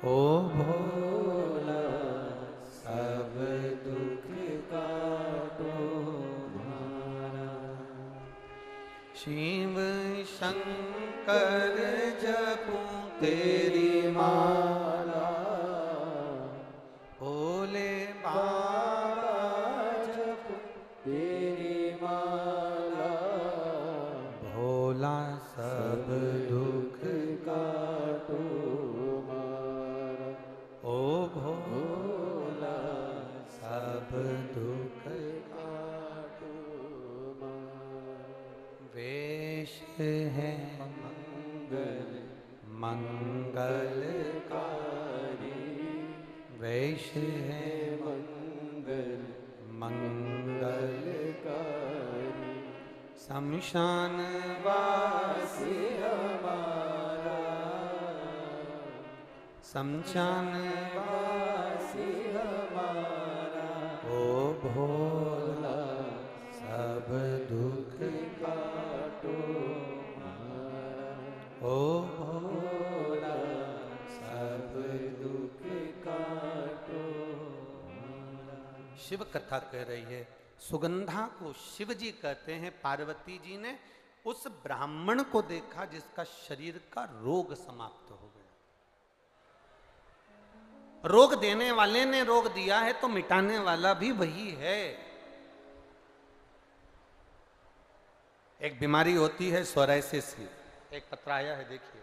ओ भोला सब दुख काटो मारा। शिव शंकर जपूं तेरी माला, भोले बाबा जपूं तेरी माला, भोला सब दुख काटो मारा। ओ भोला सब दुख काटो मारा। वेश है मंगल मंगलकारी, वेश है मंगल मंगलकारी। शमशान वासी हमारा, शमशान वासी हमारा। ओ भोला सब दुख काटो मारा, ओ भोला सब दुख काटो मारा। शिव कथा कह रही है, सुगंधा को शिव जी कहते हैं। पार्वती जी ने उस ब्राह्मण को देखा जिसका शरीर का रोग समाप्त हो गया। रोग देने वाले ने रोग दिया है तो मिटाने वाला भी वही है। एक बीमारी होती है सोराइसिस की, एक पत्र आया है देखिए।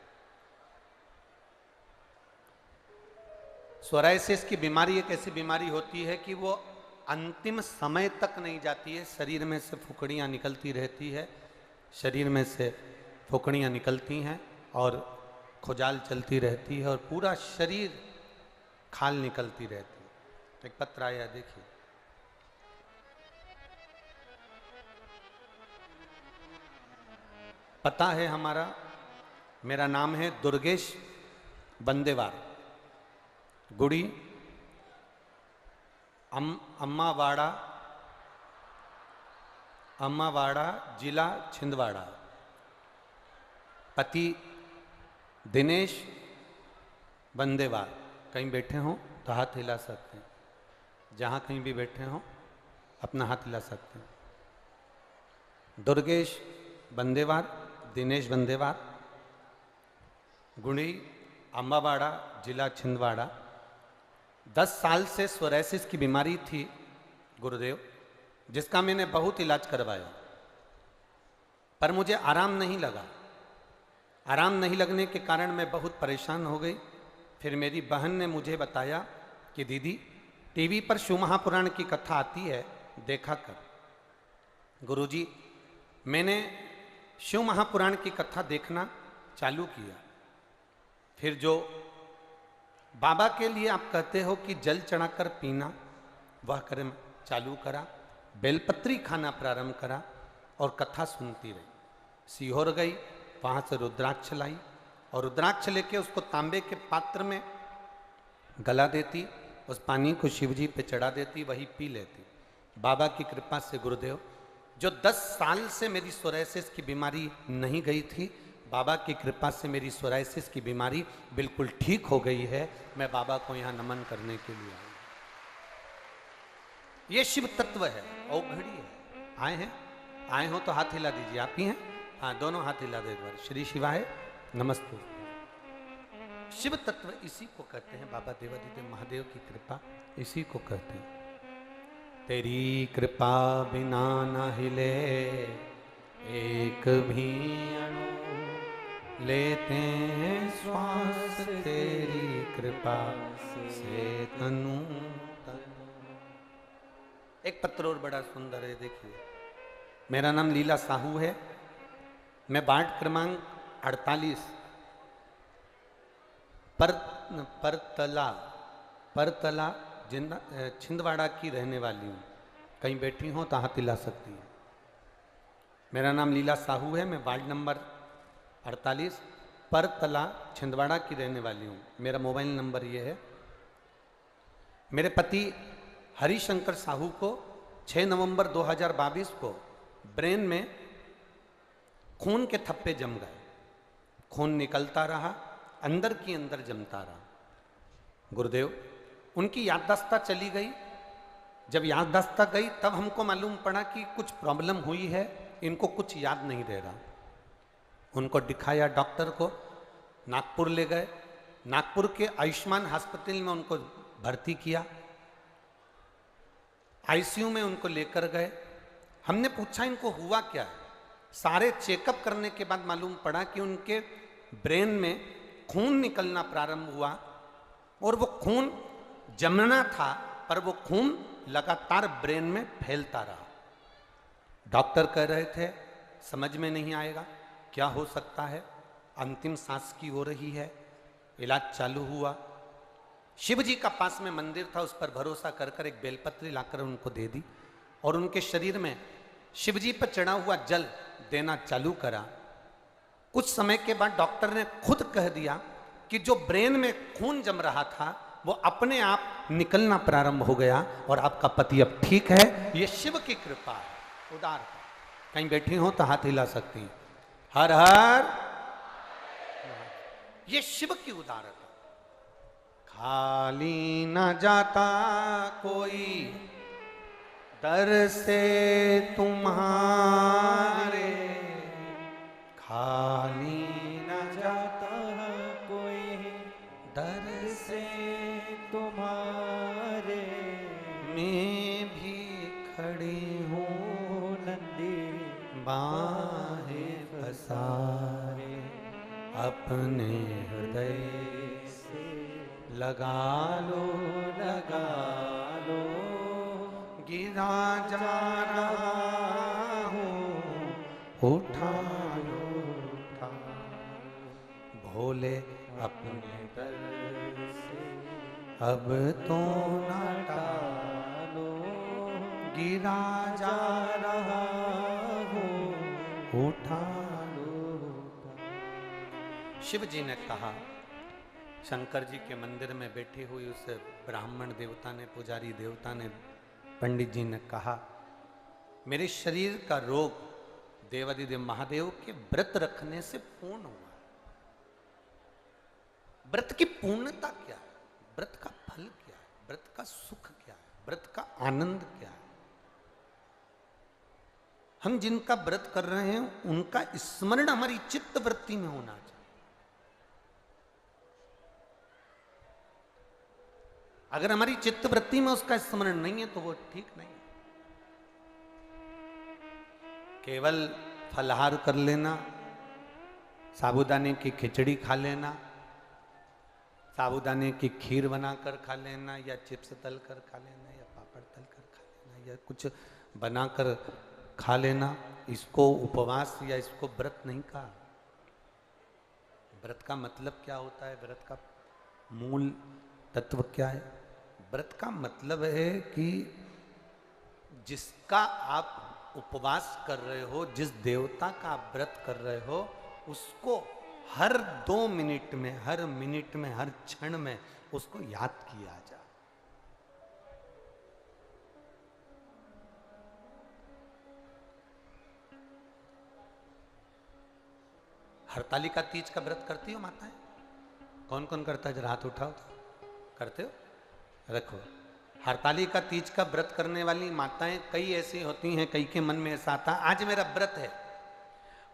सोराइसिस की बीमारी एक ऐसी बीमारी होती है कि वो अंतिम समय तक नहीं जाती है। शरीर में से फुकड़ियाँ निकलती रहती है, शरीर में से फुकड़ियाँ निकलती हैं और खुजाल चलती रहती है और पूरा शरीर खाल निकलती रहती है। एक पत्र आया देखिए। पता है हमारा, मेरा नाम है दुर्गेश बंदेवार, गुड़ी अम्मावाड़ा जिला छिंदवाड़ा। पति दिनेश बंदेवार। कहीं बैठे हों तो हाथ हिला सकते हैं, जहाँ कहीं भी बैठे हों अपना हाथ हिला सकते हैं। दुर्गेश बंदेवार, दिनेश बंदेवार, गुणी अम्बावाड़ा जिला छिंदवाड़ा। 10 साल से सोरायसिस की बीमारी थी गुरुदेव, जिसका मैंने बहुत इलाज करवाया, पर मुझे आराम नहीं लगा। आराम नहीं लगने के कारण मैं बहुत परेशान हो गई। फिर मेरी बहन ने मुझे बताया कि दीदी, टीवी पर शिव महापुराण की कथा आती है, देखा कर। गुरुजी, मैंने शिव महापुराण की कथा देखना चालू किया। फिर जो बाबा के लिए आप कहते हो कि जल चढ़ाकर पीना, वह कर्म चालू करा। बेलपत्री खाना प्रारंभ करा और कथा सुनती रही। सीहोर गई, वहाँ से रुद्राक्ष लाई और रुद्राक्ष लेके उसको तांबे के पात्र में गला देती, उस पानी को शिवजी पे चढ़ा देती, वही पी लेती। बाबा की कृपा से गुरुदेव, जो 10 साल से मेरी सोरायसिस की बीमारी नहीं गई थी, बाबा की कृपा से मेरी सोरायसिस की बीमारी बिल्कुल ठीक हो गई है। मैं बाबा को यहाँ नमन करने के लिए आया। ये शिव तत्व है, औघड़ी है। आए हैं? आए हो तो हाथ हिला दीजिए। आप ही हैं? हाँ, दोनों हाथ हिला दो एक बार। श्री शिवाय नमस्ते। शिव तत्व इसी को कहते हैं बाबा देवादिदेव महादेव की कृपा, इसी को कहते हैं। तेरी कृपा बिना न हिले एक भी अणु, लेते हैं श्वास तेरी कृपा से तनु तनु। एक पत्र और बड़ा सुंदर है, देखिए। मेरा नाम लीला साहू है। मैं वार्ड क्रमांक 48 परतला छिंदवाड़ा की रहने वाली हूँ। कहीं बैठी हो तो हाथ हिला सकती हैं। मेरा नाम लीला साहू है। मैं वार्ड नंबर 48 परतला छिंदवाड़ा की रहने वाली हूँ। मेरा मोबाइल नंबर ये है। मेरे पति हरिशंकर साहू को 6 नवंबर 2022 को ब्रेन में खून के थप्पे जम गए। खून निकलता रहा, अंदर की अंदर जमता रहा। गुरुदेव, उनकी याददाश्त चली गई। जब याददाश्त गई तब हमको मालूम पड़ा कि कुछ प्रॉब्लम हुई है, इनको कुछ याद नहीं रह रहा। उनको दिखाया डॉक्टर को, नागपुर ले गए। नागपुर के आयुष्मान हॉस्पिटल में उनको भर्ती किया। आईसीयू में उनको लेकर गए। हमने पूछा इनको हुआ क्या है। सारे चेकअप करने के बाद मालूम पड़ा कि उनके ब्रेन में खून निकलना प्रारंभ हुआ और वो खून जमना था, पर वो खून लगातार ब्रेन में फैलता रहा। डॉक्टर कह रहे थे समझ में नहीं आएगा, क्या हो सकता है। अंतिम सांस की हो रही है। इलाज चालू हुआ। शिव जी का पास में मंदिर था, उस पर भरोसा कर कर एक बेलपत्री लाकर उनको दे दी और उनके शरीर में शिव जी पर चढ़ा हुआ जल देना चालू करा। कुछ समय के बाद डॉक्टर ने खुद कह दिया कि जो ब्रेन में खून जम रहा था वो अपने आप निकलना प्रारंभ हो गया और आपका पति अब ठीक है। ये शिव की कृपा है, उदार है। कहीं बैठी हो तो हाथ हिला सकती हैं। हर हर, ये शिव की उदारता। खाली न जाता कोई दर से तुम्हारे, खाली न जाता कोई दर से तुम्हारे, मैं भी खड़ी हूँ नंदी बाहें पसारे, अपने हृदय से लगा लो लगा लो। गिरा जा रहा हूँ, उठा लो उठा, भोले अपने दर से अब तो ना टालो। गिरा जा रहा हूँ, उठा लो शिव जी ने कहा, शंकर जी के मंदिर में बैठी हुई उस ब्राह्मण देवता ने, पुजारी देवता ने, पंडित जी ने कहा, मेरे शरीर का रोग देवादिदेव महादेव के व्रत रखने से पूर्ण हुआ। व्रत की पूर्णता क्या है? व्रत का फल क्या है? व्रत का सुख क्या है? व्रत का आनंद क्या है? हम जिनका व्रत कर रहे हैं उनका स्मरण हमारी चित्त वृत्ति में होना चाहिए। अगर हमारी चित्त वृत्ति में उसका स्मरण नहीं है तो वो ठीक नहीं। केवल फलाहार कर लेना, साबूदाने की खिचड़ी खा लेना, साबूदाने की खीर बनाकर खा लेना, या चिप्स तल कर खा लेना, या पापड़ तल कर खा लेना, या कुछ बनाकर खा लेना, इसको उपवास या इसको व्रत नहीं कहा। व्रत का मतलब क्या होता है? व्रत का मूल तत्व क्या है? व्रत का मतलब है कि जिसका आप उपवास कर रहे हो, जिस देवता का आप व्रत कर रहे हो, उसको हर 2 मिनट में, हर मिनट में, हर क्षण में उसको याद किया जाए। हरतालिका तीज का व्रत करती हो माताएं? कौन कौन करता है? जरा हाथ उठाओ। करते हो? रखो। हरतालिका तीज का व्रत करने वाली माताएं कई ऐसी होती हैं, कई के मन में ऐसा आता, आज मेरा व्रत है,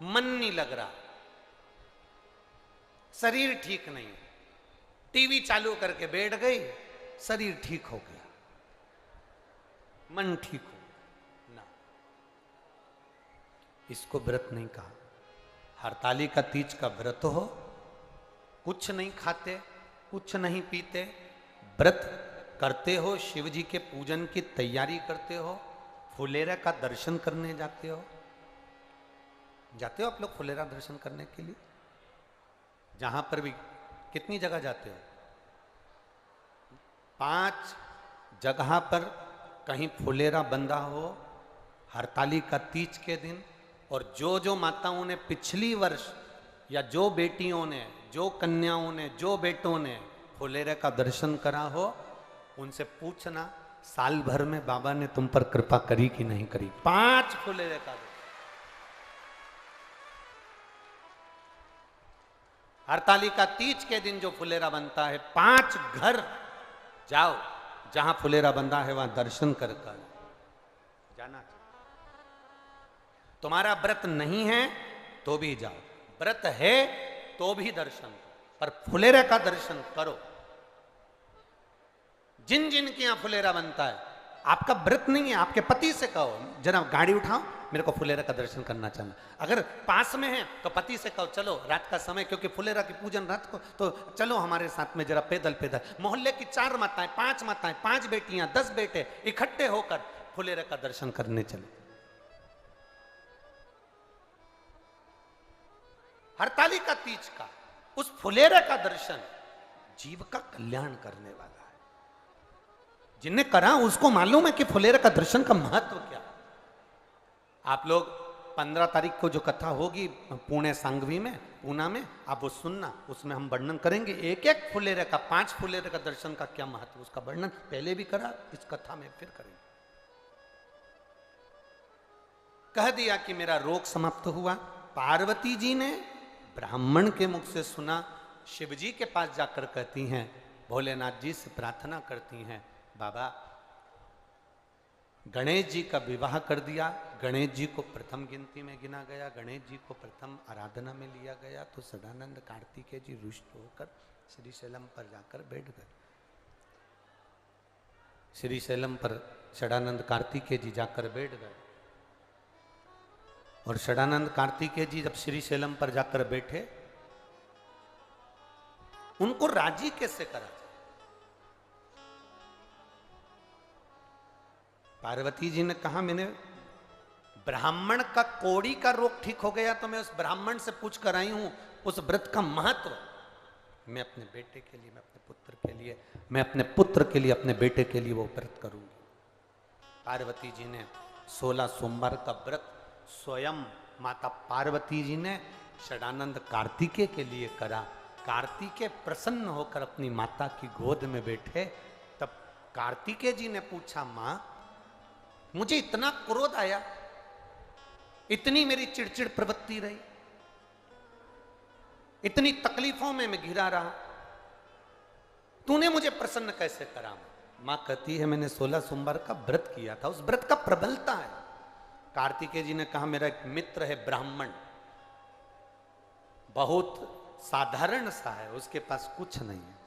मन नहीं लग रहा, शरीर ठीक नहीं, टीवी चालू करके बैठ गई, शरीर ठीक हो गया, मन ठीक हो ना, इसको व्रत नहीं कहा। हरतालिका तीज का व्रत हो, कुछ नहीं खाते, कुछ नहीं पीते, व्रत करते हो, शिव जी के पूजन की तैयारी करते हो, फुलेरा का दर्शन करने जाते हो। जाते हो आप लोग फुलेरा दर्शन करने के लिए? जहां पर भी कितनी जगह जाते हो? 5 जगह पर कहीं फुलेरा बंधा हो हरतालिका तीज के दिन। और जो जो माताओं ने पिछली वर्ष, या जो बेटियों ने, जो कन्याओं ने, जो बेटों ने फुलेरा का दर्शन करा हो, उनसे पूछना साल भर में बाबा ने तुम पर कृपा करी कि नहीं करी। 5 फुलेरे का दर्शन। हरतालिका तीज के दिन जो फुलेरा बनता है, 5 घर जाओ जहां फुलेरा बंधा है, वहां दर्शन कर जाना चाहिए। तुम्हारा व्रत नहीं है तो भी जाओ, व्रत है तो भी दर्शन करो, पर फुलेरा का दर्शन करो। जिन जिन के यहां फुलेरा बनता है, आपका व्रत नहीं है, आपके पति से कहो जरा गाड़ी उठाओ, मेरे को फुलेरा का दर्शन करना चाहना। अगर पास में है तो पति से कहो चलो रात का समय, क्योंकि फुलेरा की पूजन रात को, तो चलो हमारे साथ में जरा पैदल पैदल। मोहल्ले की 4 माताएं, 5 माताएं, 5 बेटियां, 10 बेटे इकट्ठे होकर फुलेरा का दर्शन करने चले। हरतालिका तीज का उस फुलेरा का दर्शन जीव का कल्याण करने वाला है। जिन्हें करा उसको मालूम है कि फुलेरा का दर्शन का महत्व क्या है। आप लोग 15 तारीख को जो कथा होगी पुणे सांगवी में, पूना में, आप वो सुनना, उसमें हम वर्णन करेंगे एक एक फुलेरे का, 5 फुलेरे का दर्शन का क्या महत्व, उसका वर्णन पहले भी करा, इस कथा में फिर करेंगे। कह दिया कि मेरा रोग समाप्त हुआ। पार्वती जी ने ब्राह्मण के मुख से सुना, शिव जी के पास जाकर कहती हैं, भोलेनाथ जी से प्रार्थना करती हैं, बाबा गणेश जी का विवाह कर दिया। गणेश जी को प्रथम गिनती में गिना गया, गणेश जी को प्रथम आराधना में लिया गया। तो सदानंद कार्तिकेय जी रुष्ट होकर श्रीशैलम पर जाकर बैठ गए। श्रीशैलम पर सदानंद कार्तिकेय जी जाकर बैठ गए। और सदानंद कार्तिकेय जी जब श्रीशैलम पर जाकर बैठे, उनको राजी कैसे करा? पार्वती जी ने कहा, मैंने ब्राह्मण का कोड़ी का रोग ठीक हो गया तो मैं उस ब्राह्मण से पूछ कर आई हूं उस व्रत का महत्व। मैं अपने बेटे के लिए, मैं अपने पुत्र के लिए, मैं अपने पुत्र के लिए, अपने बेटे के लिए वो व्रत करूंगी। पार्वती जी ने 16 सोमवार का व्रत स्वयं माता पार्वती जी ने षडानंद कार्तिकेय के लिए करा। कार्तिकेय प्रसन्न होकर अपनी माता की गोद में बैठे। तब कार्तिकेय जी ने पूछा, मां मुझे इतना क्रोध आया, इतनी मेरी चिड़चिड़ प्रवृत्ति रही, इतनी तकलीफों में मैं घिरा रहा, तूने मुझे प्रसन्न कैसे करा? मां कहती है, मैंने 16 सोमवार का व्रत किया था, उस व्रत का प्रबलता है। कार्तिकेय जी ने कहा, मेरा एक मित्र है ब्राह्मण, बहुत साधारण सा है, उसके पास कुछ नहीं है,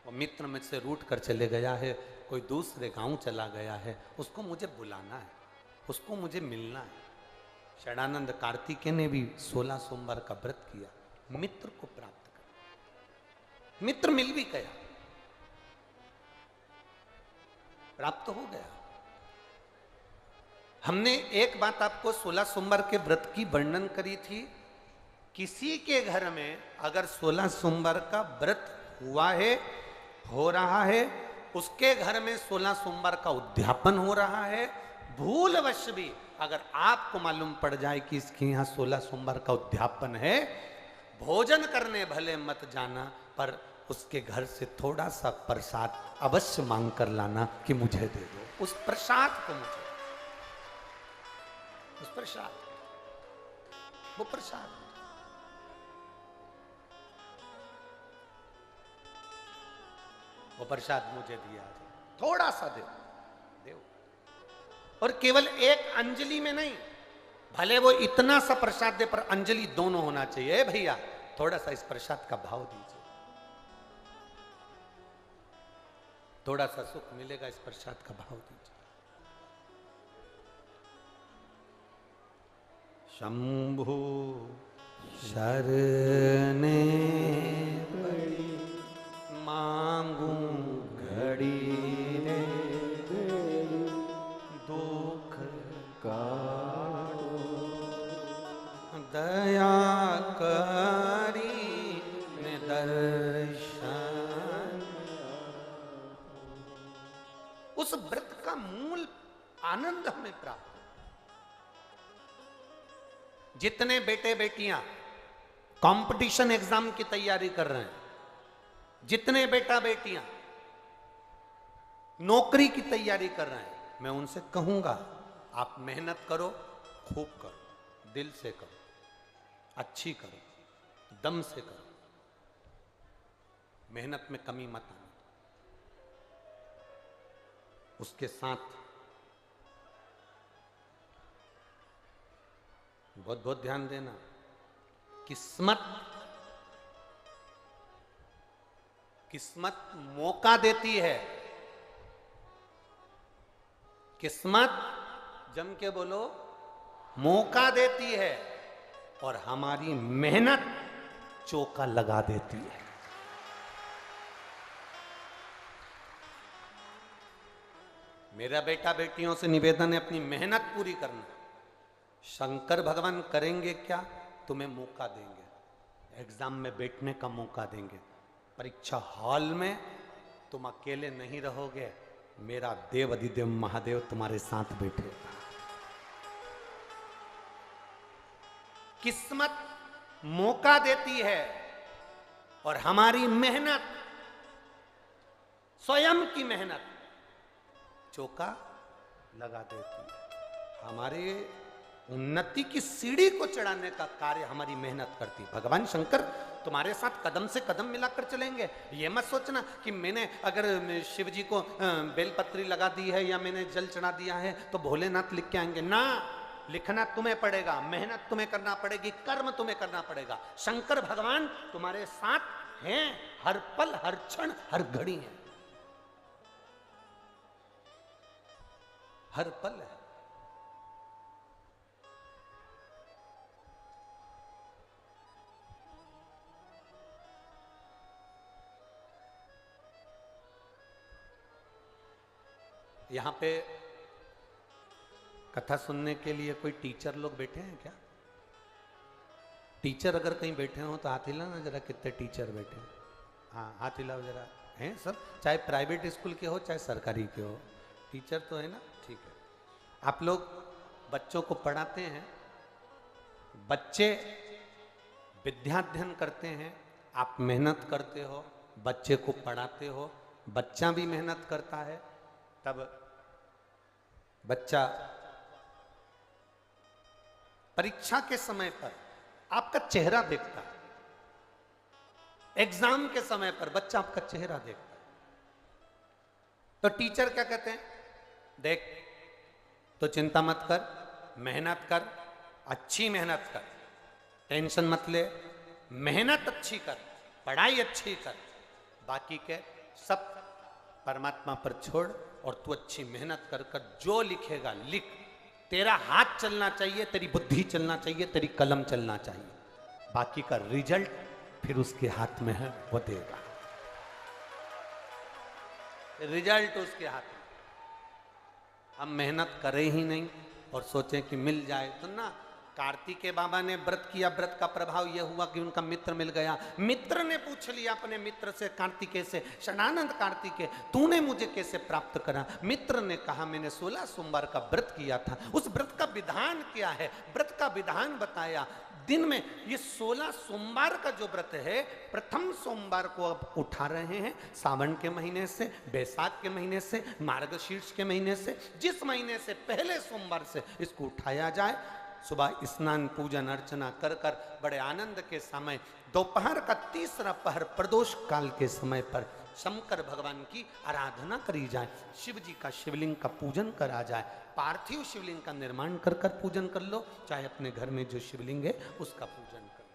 वो मित्र मुझसे रूठ कर चले गया है, कोई दूसरे गांव चला गया है, उसको मुझे बुलाना है, उसको मुझे मिलना है। षडानंद कार्तिकेय ने भी 16 सोमवार का व्रत किया, मित्र को प्राप्त कर। मित्र मिल भी गया, प्राप्त हो गया। हमने एक बात आपको 16 सोमवार के व्रत की वर्णन करी थी। किसी के घर में अगर 16 सोमवार का व्रत हुआ है, हो रहा है, उसके घर में 16 सोमवार का उद्यापन हो रहा है, भूलवश भी अगर आपको मालूम पड़ जाए कि इसके यहाँ 16 सोमवार का उद्यापन है, भोजन करने भले मत जाना, पर उसके घर से थोड़ा सा प्रसाद अवश्य मांग कर लाना कि मुझे दे दो। उस प्रसाद को मुझे, उस प्रसाद, वो प्रसाद, वो प्रसाद मुझे दिया जाए, थोड़ा सा दे दो। और केवल एक अंजलि में नहीं, भले वो इतना सा प्रसाद दे, पर अंजलि दोनों होना चाहिए। भैया थोड़ा सा इस प्रसाद का भाव दीजिए, थोड़ा सा सुख मिलेगा, इस प्रसाद का भाव दीजिए। शंभु शरणे बड़ी मांगू घड़ी रे दुख काटो, दया करी ने दर्शन। उस व्रत का मूल आनंद हमें प्राप्त। जितने बेटे बेटियां कंपटीशन एग्जाम की तैयारी कर रहे हैं, जितने बेटा बेटियां नौकरी की तैयारी कर रहे हैं, मैं उनसे कहूंगा, आप मेहनत करो, खूब करो, दिल से करो, अच्छी करो, दम से करो, मेहनत में कमी मत आना। उसके साथ बहुत बहुत ध्यान देना, किस्मत, किस्मत मौका देती है। किस्मत, जम के बोलो, मौका देती है, और हमारी मेहनत चौका लगा देती है। मेरा बेटा बेटियों से निवेदन है, अपनी मेहनत पूरी करना। शंकर भगवान करेंगे क्या? तुम्हें मौका देंगे, एग्जाम में बैठने का मौका देंगे, परीक्षा हॉल में तुम अकेले नहीं रहोगे, मेरा देव अधिदेव महादेव तुम्हारे साथ बैठेगा। किस्मत मौका देती है, और हमारी मेहनत, स्वयं की मेहनत चौका लगा देती है। हमारे उन्नति की सीढ़ी को चढ़ाने का कार्य हमारी मेहनत करती है। भगवान शंकर तुम्हारे साथ कदम से कदम मिलाकर चलेंगे। ये मत सोचना कि मैंने अगर शिव जी को बेलपत्री लगा दी है या मैंने जल चढ़ा दिया है तो भोलेनाथ लिख के आएंगे। ना, लिखना तुम्हें पड़ेगा, मेहनत तुम्हें करना पड़ेगी, कर्म तुम्हें करना पड़ेगा। शंकर भगवान तुम्हारे साथ हैं, हर पल, हर क्षण, हर घड़ी है, हर पल है। यहाँ पे कथा सुनने के लिए कोई टीचर लोग बैठे हैं क्या? टीचर अगर कहीं बैठे हो तो हाथ हिलाना जरा, कितने टीचर बैठे हैं? हाँ, हाथ हिलाओ जरा। हैं सब? चाहे प्राइवेट स्कूल के हो चाहे सरकारी के हो, टीचर तो है ना? ठीक है। आप लोग बच्चों को पढ़ाते हैं, बच्चे विद्याध्ययन करते हैं, आप मेहनत करते हो, बच्चे को पढ़ाते हो, बच्चा भी मेहनत करता है, तब बच्चा परीक्षा के समय पर आपका चेहरा देखता है। एग्जाम के समय पर बच्चा आपका चेहरा देखता है, तो टीचर क्या कहते हैं, देख तो चिंता मत कर, मेहनत कर, अच्छी मेहनत कर, टेंशन मत ले, मेहनत अच्छी कर, पढ़ाई अच्छी कर, बाकी के सब परमात्मा पर छोड़ और तू अच्छी मेहनत कर कर जो लिखेगा लिख। तेरा हाथ चलना चाहिए, तेरी बुद्धि चलना चाहिए, तेरी कलम चलना चाहिए, बाकी का रिजल्ट फिर उसके हाथ में है, वो देगा। रिजल्ट उसके हाथ में। हम मेहनत करें ही नहीं और सोचें कि मिल जाए तो ना। कार्तिकेय बाबा ने व्रत किया, व्रत का प्रभाव यह हुआ कि उनका मित्र मिल गया। मित्र ने पूछ लिया अपने मित्र से, कार्तिकेय से, षडानंद कार्तिकेय तूने मुझे कैसे प्राप्त करा? मित्र ने कहा मैंने 16 सोमवार का व्रत किया था। उस व्रत का विधान क्या है? व्रत का विधान बताया। दिन में ये 16 सोमवार का जो व्रत है, प्रथम सोमवार को अब उठा रहे हैं, सावन के महीने से, बैसाख के महीने से, मार्गशीर्ष के महीने से, जिस महीने से पहले सोमवार से इसको उठाया जाए। सुबह स्नान पूजन अर्चना कर कर बड़े आनंद के समय, दोपहर का तीसरा पहर प्रदोष काल के समय पर शंकर भगवान की आराधना करी जाए, शिव जी का शिवलिंग का पूजन करा जाए। पार्थिव शिवलिंग का निर्माण कर कर पूजन कर लो, चाहे अपने घर में जो शिवलिंग है उसका पूजन कर लो।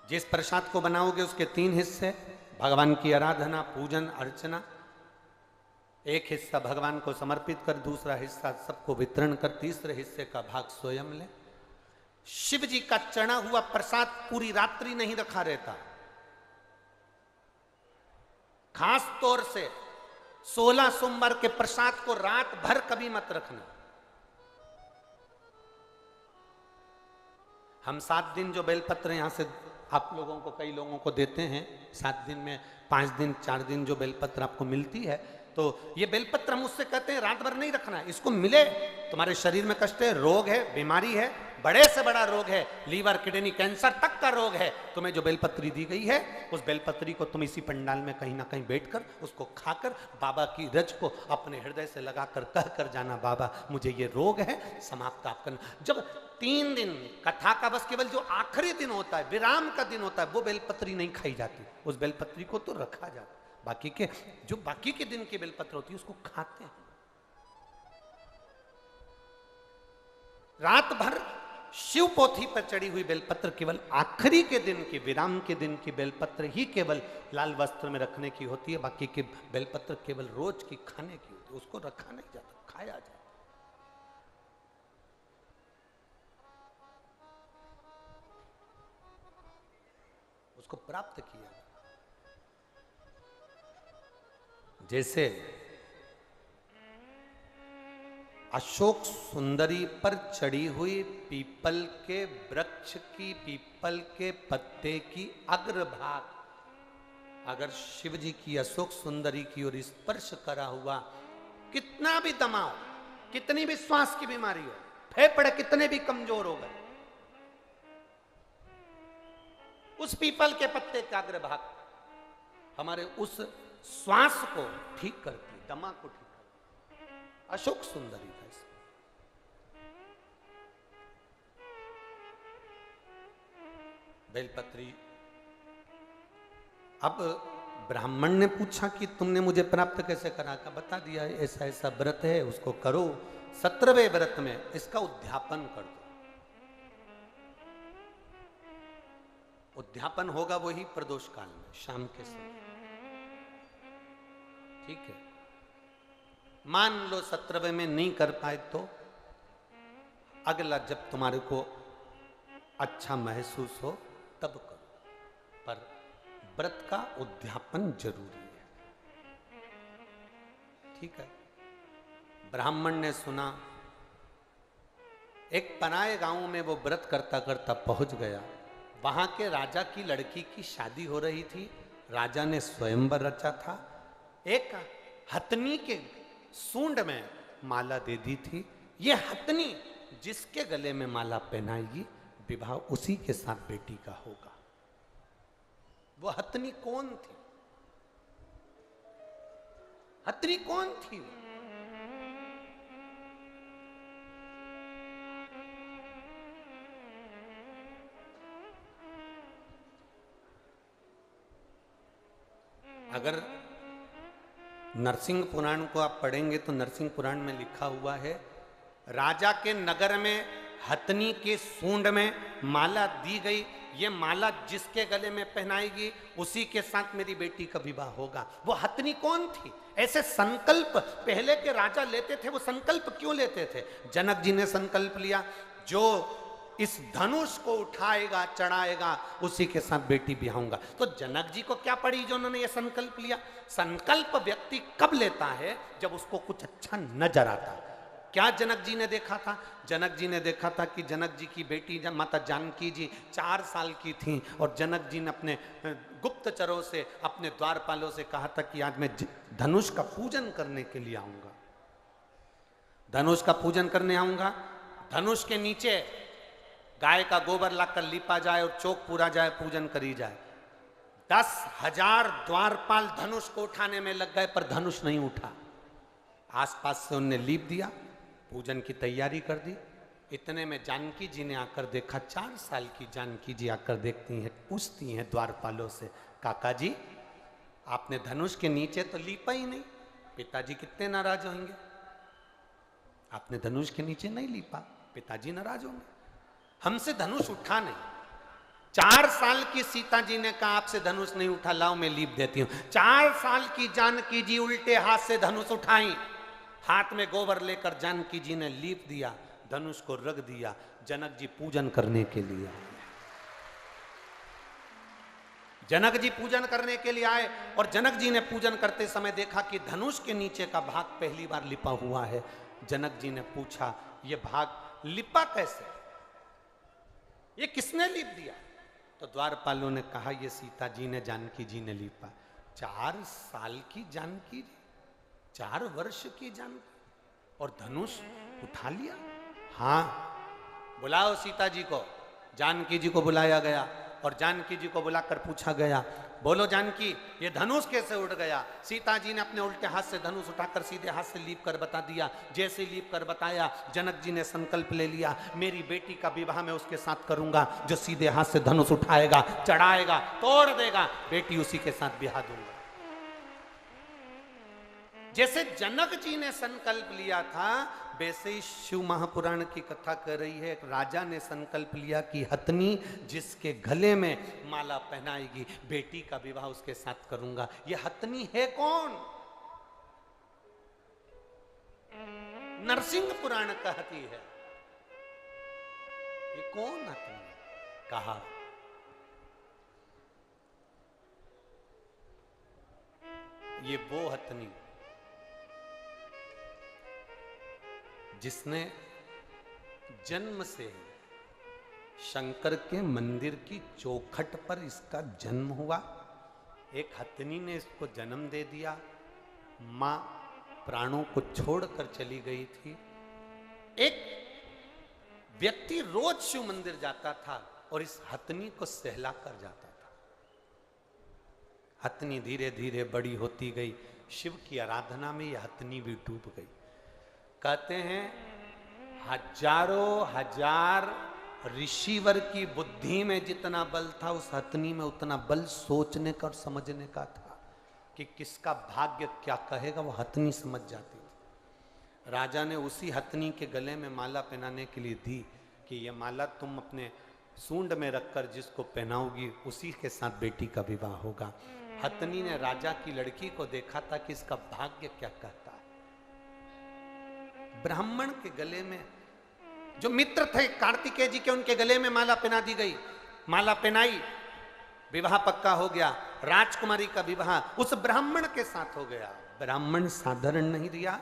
जिस प्रसाद को बनाओगे उसके 3 हिस्से, भगवान की आराधना पूजन अर्चना, एक हिस्सा भगवान को समर्पित कर, दूसरा हिस्सा सबको वितरण कर, तीसरे हिस्से का भाग स्वयं ले। शिव जी का चढ़ा हुआ प्रसाद पूरी रात्रि नहीं रखा रहता, खास तौर से 16 सोमवार के प्रसाद को रात भर कभी मत रखना। हम 7 दिन जो बेलपत्र यहां से आप लोगों को, कई लोगों को देते हैं, 7 दिन में 5 दिन 4 दिन जो बेलपत्र आपको मिलती है, तो ये बेलपत्र हम उससे कहते हैं रात भर नहीं रखना। इसको मिले, तुम्हारे शरीर में कष्ट है, रोग है, बीमारी है, बड़े से बड़ा रोग है, लीवर किडनी कैंसर तक का रोग है, तुम्हें जो बेलपत्री दी गई है उस बेलपत्री को तुम इसी पंडाल में कहीं ना कहीं बैठकर उसको खाकर बाबा की रज को अपने हृदय से लगाकर कह कर जाना, बाबा मुझे ये रोग है, समाप्त आप करना। जब 3 दिन कथा का बस केवल जो आखिरी दिन होता है, विराम का दिन होता है, वो बेलपत्री नहीं खाई जाती, उस बेलपत्री को तो रखा जाता है। बाकी के जो बाकी के दिन की बेलपत्र होती है उसको खाते हैं। रात भर शिव पोथी पर चढ़ी हुई बेलपत्र केवल आखिरी के दिन की, विराम के दिन की बेलपत्र ही केवल लाल वस्त्र में रखने की होती है, बाकी के बेलपत्र केवल रोज की खाने की होती है, उसको रखा नहीं जाता, खाया जाता। उसको प्राप्त किया। जैसे अशोक सुंदरी पर चढ़ी हुई पीपल के वृक्ष की, पीपल के पत्ते की अग्रभाग अगर शिव जी की अशोक सुंदरी की ओर स्पर्श करा हुआ, कितना भी दमाओ, कितनी भी श्वास की बीमारी हो, फेफड़े कितने भी कमजोर हो गए, उस पीपल के पत्ते का अग्रभाग हमारे उस श्वास को ठीक करती, दमा को ठीक करती। अशोक सुंदरी था इसमें। बेलपत्री। अब ब्राह्मण ने पूछा कि तुमने मुझे प्राप्त कैसे करा? का बता दिया, ऐसा ऐसा व्रत है, उसको करो। 17वें व्रत में इसका उद्यापन कर दो। उद्यापन होगा वही प्रदोष काल में, शाम के समय, ठीक है। मान लो 17वें में नहीं कर पाए तो अगला जब तुम्हारे को अच्छा महसूस हो तब करो, पर व्रत का उद्यापन जरूरी है, ठीक है। ब्राह्मण ने सुना, एक पराये गांव में वो व्रत करता करता पहुंच गया। वहां के राजा की लड़की की शादी हो रही थी, राजा ने स्वयंवर रचा था। एक हथनी के सूंड में माला दे दी थी। ये हथनी जिसके गले में माला पहनाएगी विवाह उसी के साथ बेटी का होगा। वो हथनी कौन थी? हथनी कौन थी? अगर नरसिंह पुराण को आप पढ़ेंगे तो नरसिंह पुराण में लिखा हुआ है, राजा के नगर में हथनी के सूंड में माला दी गई, ये माला जिसके गले में पहनाएगी उसी के साथ मेरी बेटी का विवाह होगा। वो हथनी कौन थी? ऐसे संकल्प पहले के राजा लेते थे। वो संकल्प क्यों लेते थे? जनक जी ने संकल्प लिया, जो इस धनुष को उठाएगा चढ़ाएगा उसी के साथ बेटी ब्याहूंगा। तो जनक जी को क्या पड़ी जो उन्होंने ये संकल्प लिया? संकल्प व्यक्ति कब लेता है? जब उसको कुछ अच्छा नजर आता। क्या जनक जी ने देखा था? जनक जी ने देखा था कि जनक जी की बेटी माता जानकी जी 4 साल की थी और जनक जी ने अपने गुप्तचरों से, अपने द्वारपालों से कहा था कि आज मैं धनुष का पूजन करने के लिए आऊंगा, धनुष का पूजन करने आऊंगा। धनुष के नीचे गाय का गोबर लाकर लिपा जाए और चौक पूरा जाए, पूजन करी जाए। 10,000 द्वारपाल धनुष को उठाने में लग गए पर धनुष नहीं उठा। आसपास से उनने लीप दिया, पूजन की तैयारी कर दी। इतने में जानकी जी ने आकर देखा, 4 साल की जानकी जी आकर देखती हैं, पूछती हैं द्वारपालों से, काका जी आपने धनुष के नीचे तो लीपा ही नहीं, पिताजी कितने नाराज होंगे। आपने धनुष के नीचे नहीं लीपा, पिताजी नाराज होंगे। हमसे धनुष उठा नहीं। 4 साल की सीता जी ने कहा आपसे धनुष नहीं उठा, लाओ मैं लीप देती हूं। 4 साल की जानकी जी उल्टे हाथ से धनुष उठाई, हाथ में गोबर लेकर जानकी जी ने लीप दिया, धनुष को रख दिया। जनक जी पूजन करने के लिए आए। जनक जी पूजन करने के लिए आए और जनक जी ने पूजन करते समय देखा कि धनुष के नीचे का भाग पहली बार लिपा हुआ है। जनक जी ने पूछा, यह भाग लिपा कैसे? ये किसने लीप दिया? तो द्वारपालों ने कहा, ये सीता जी ने, जानकी जी ने लीपा। 4 साल की जानकी जी, 4 वर्ष की जानकी, और धनुष उठा लिया। हाँ, बुलाओ सीता जी को। जानकी जी को बुलाया गया और जानकी जी को बुलाकर पूछा गया, बोलो जानकी ये धनुष कैसे उड़ गया? सीता जी ने अपने उल्टे हाथ से धनुष उठाकर सीधे हाथ से लीप कर बता दिया। जैसे लीप कर बताया, जनक जी ने संकल्प ले लिया, मेरी बेटी का विवाह मैं उसके साथ करूंगा जो सीधे हाथ से धनुष उठाएगा, चढ़ाएगा, तोड़ देगा, बेटी उसी के साथ ब्याह दूंगा। जैसे जनक जी ने संकल्प लिया था, वैसे ही शिव महापुराण की कथा कर रही है। एक राजा ने संकल्प लिया कि हथनी जिसके गले में माला पहनाएगी, बेटी का विवाह उसके साथ करूंगा। ये हथनी है कौन? नरसिंह पुराण कहती है, ये कौन हथनी? कहा ये वो हथनी जिसने जन्म से शंकर के मंदिर की चौखट पर इसका जन्म हुआ। एक हथनी ने इसको जन्म दे दिया, मां प्राणों को छोड़कर चली गई थी। एक व्यक्ति रोज शिव मंदिर जाता था और इस हथनी को सहला कर जाता था। हथनी धीरे धीरे बड़ी होती गई, शिव की आराधना में यह हथनी भी डूब गई। कहते हैं हजारों हजार ऋषिवर की बुद्धि में जितना बल था, उस हथनी में उतना बल सोचने का और समझने का था कि किसका भाग्य क्या कहेगा, वो हथनी समझ जाती थी। राजा ने उसी हथनी के गले में माला पहनाने के लिए दी कि ये माला तुम अपने सूंड में रखकर जिसको पहनाओगी उसी के साथ बेटी का विवाह होगा। हथनी ने राजा की लड़की को देखा था कि इसका भाग्य क्या कहता है। ब्राह्मण के गले में, जो मित्र थे कार्तिकेय जी के, उनके गले में माला पहना दी गई। माला पहनाई, विवाह पक्का हो गया। राजकुमारी का विवाह उस ब्राह्मण के साथ हो गया। ब्राह्मण साधारण नहीं दिया,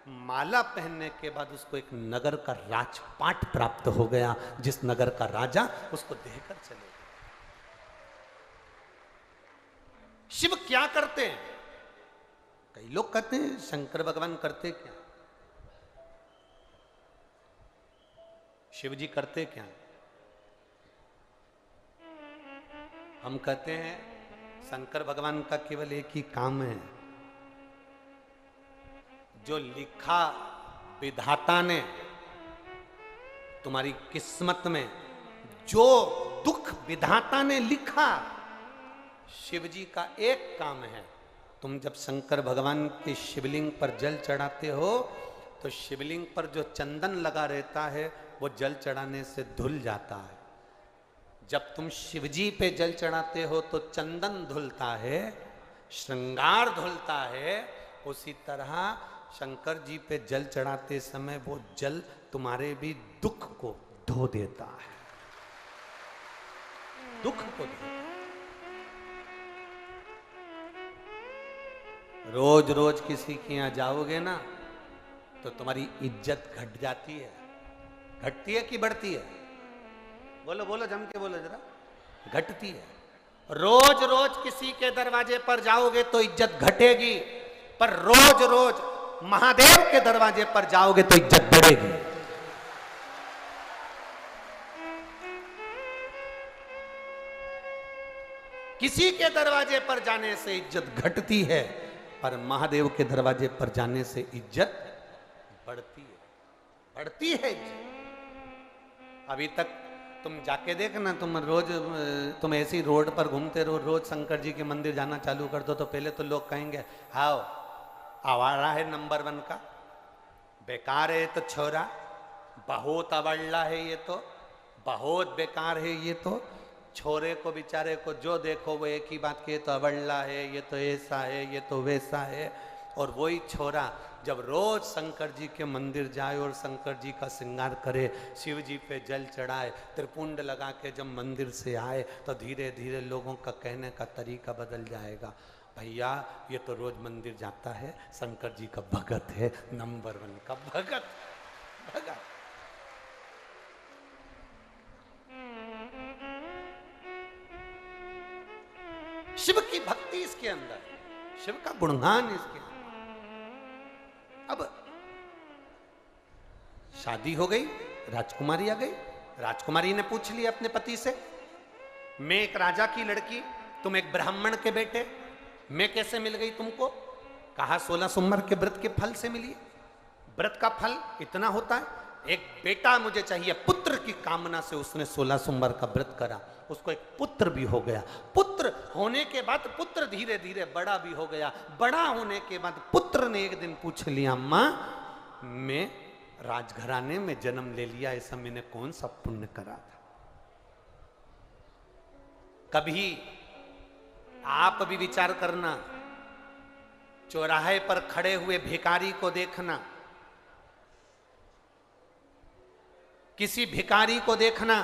माला पहनने के बाद उसको एक नगर का राजपाट प्राप्त हो गया, जिस नगर का राजा उसको देकर चले गए। शिव क्या करते हैं? कई लोग कहते हैं शंकर भगवान करते क्या? शिव जी करते क्या? हम कहते हैं शंकर भगवान का केवल एक ही काम है, जो लिखा विधाता ने तुम्हारी किस्मत में, जो दुख विधाता ने लिखा, शिव जी का एक काम है, तुम जब शंकर भगवान के शिवलिंग पर जल चढ़ाते हो तो शिवलिंग पर जो चंदन लगा रहता है वो जल चढ़ाने से धुल जाता है। जब तुम शिवजी पे जल चढ़ाते हो तो चंदन धुलता है, श्रृंगार धुलता है। उसी तरह शंकर जी पे जल चढ़ाते समय वो जल तुम्हारे भी दुख को धो देता है, दुख को धो। रोज रोज किसी के यहां जाओगे ना तो तुम्हारी इज्जत घट जाती है। घटती है कि बढ़ती है? बोलो बोलो, जम के बोलो जरा। घटती है। रोज रोज किसी के दरवाजे पर जाओगे तो इज्जत घटेगी, पर रोज रोज महादेव के दरवाजे पर जाओगे तो इज्जत बढ़ेगी। किसी के दरवाजे पर जाने से इज्जत घटती है, पर महादेव के दरवाजे पर जाने से इज्जत बढ़ती है, बढ़ती है इज्जत। अभी तक तुम जाके देखना, तुम ऐसी रोड पर घूमते रहो, रोज शंकर जी के मंदिर जाना चालू कर दो तो पहले तो लोग कहेंगे आओ आवारा है नंबर 1 का, बेकार है तो छोरा, बहुत अवल्ला है ये तो, बहुत बेकार है ये तो। छोरे को बेचारे को जो देखो वो एक ही बात के, तो अवल्ला है, ये तो ऐसा है, ये तो वैसा है। और वही छोरा जब रोज शंकर जी के मंदिर जाए और शंकर जी का श्रृंगार करे, शिव जी पे जल चढ़ाए, त्रिपुंड लगा के जब मंदिर से आए तो धीरे धीरे लोगों का कहने का तरीका बदल जाएगा। भैया ये तो रोज मंदिर जाता है, शंकर जी का भगत है, नंबर 1 का भगत। भगत शिव की भक्ति इसके अंदर, शिव का गुणगान इसके अंदर। अब शादी हो गई, राजकुमारी आ गई। राजकुमारी ने पूछ लिया अपने पति से, मैं एक राजा की लड़की, तुम एक ब्राह्मण के बेटे, मैं कैसे मिल गई तुमको? कहा 16 सोमवार के व्रत के फल से मिली। व्रत का फल इतना होता है, एक बेटा मुझे चाहिए, पुत्र की कामना से उसने 16 सोमवार का व्रत करा, उसको एक पुत्र भी हो गया। पुत्र होने के बाद पुत्र धीरे धीरे बड़ा भी हो गया। बड़ा होने के बाद पुत्र ने एक दिन पूछ लिया, माँ मैं राजघराने में जन्म ले लिया, ऐसा मैंने कौन सा पुण्य करा था? कभी आप भी विचार करना, चौराहे पर खड़े हुए भिखारी को देखना, किसी भिखारी को देखना,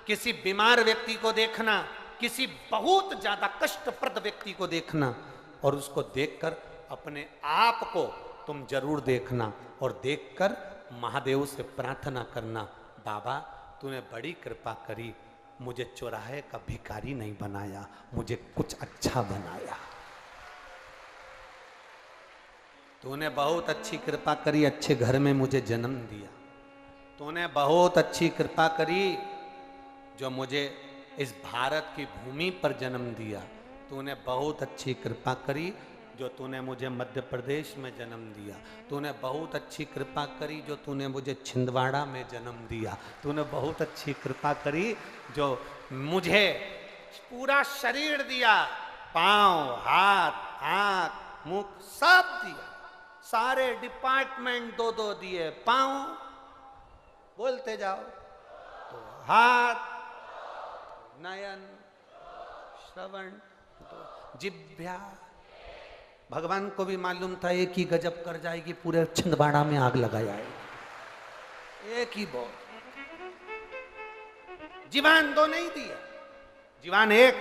किसी बीमार व्यक्ति को देखना, किसी बहुत ज्यादा कष्टप्रद व्यक्ति को देखना, और उसको देखकर अपने आप को तुम जरूर देखना, और देखकर महादेव से प्रार्थना करना, बाबा तूने बड़ी कृपा करी, मुझे चौराहे का भिखारी नहीं बनाया, मुझे कुछ अच्छा बनाया। तूने बहुत अच्छी कृपा करी, अच्छे घर में मुझे जन्म दिया। तूने बहुत अच्छी कृपा करी जो मुझे इस भारत की भूमि पर जन्म दिया। तूने बहुत अच्छी कृपा करी जो तूने मुझे मध्य प्रदेश में जन्म दिया। तूने बहुत अच्छी कृपा करी जो तूने मुझे छिंदवाड़ा में जन्म दिया। तूने बहुत अच्छी कृपा करी जो मुझे पूरा शरीर दिया, पांव, हाथ, आंख, मुख सब दिया, सारे डिपार्टमेंट 2-2 दिए। पांव बोलते जाओ तो हाथ, नयन, श्रवण, तो जिह्वा। भगवान को भी मालूम था एक ही गजब कर जाएगी, पूरे छिंदवाड़ा में आग लगा जाएगी। एक ही बोल, जीवान 2 नहीं दिया, जीवान 1,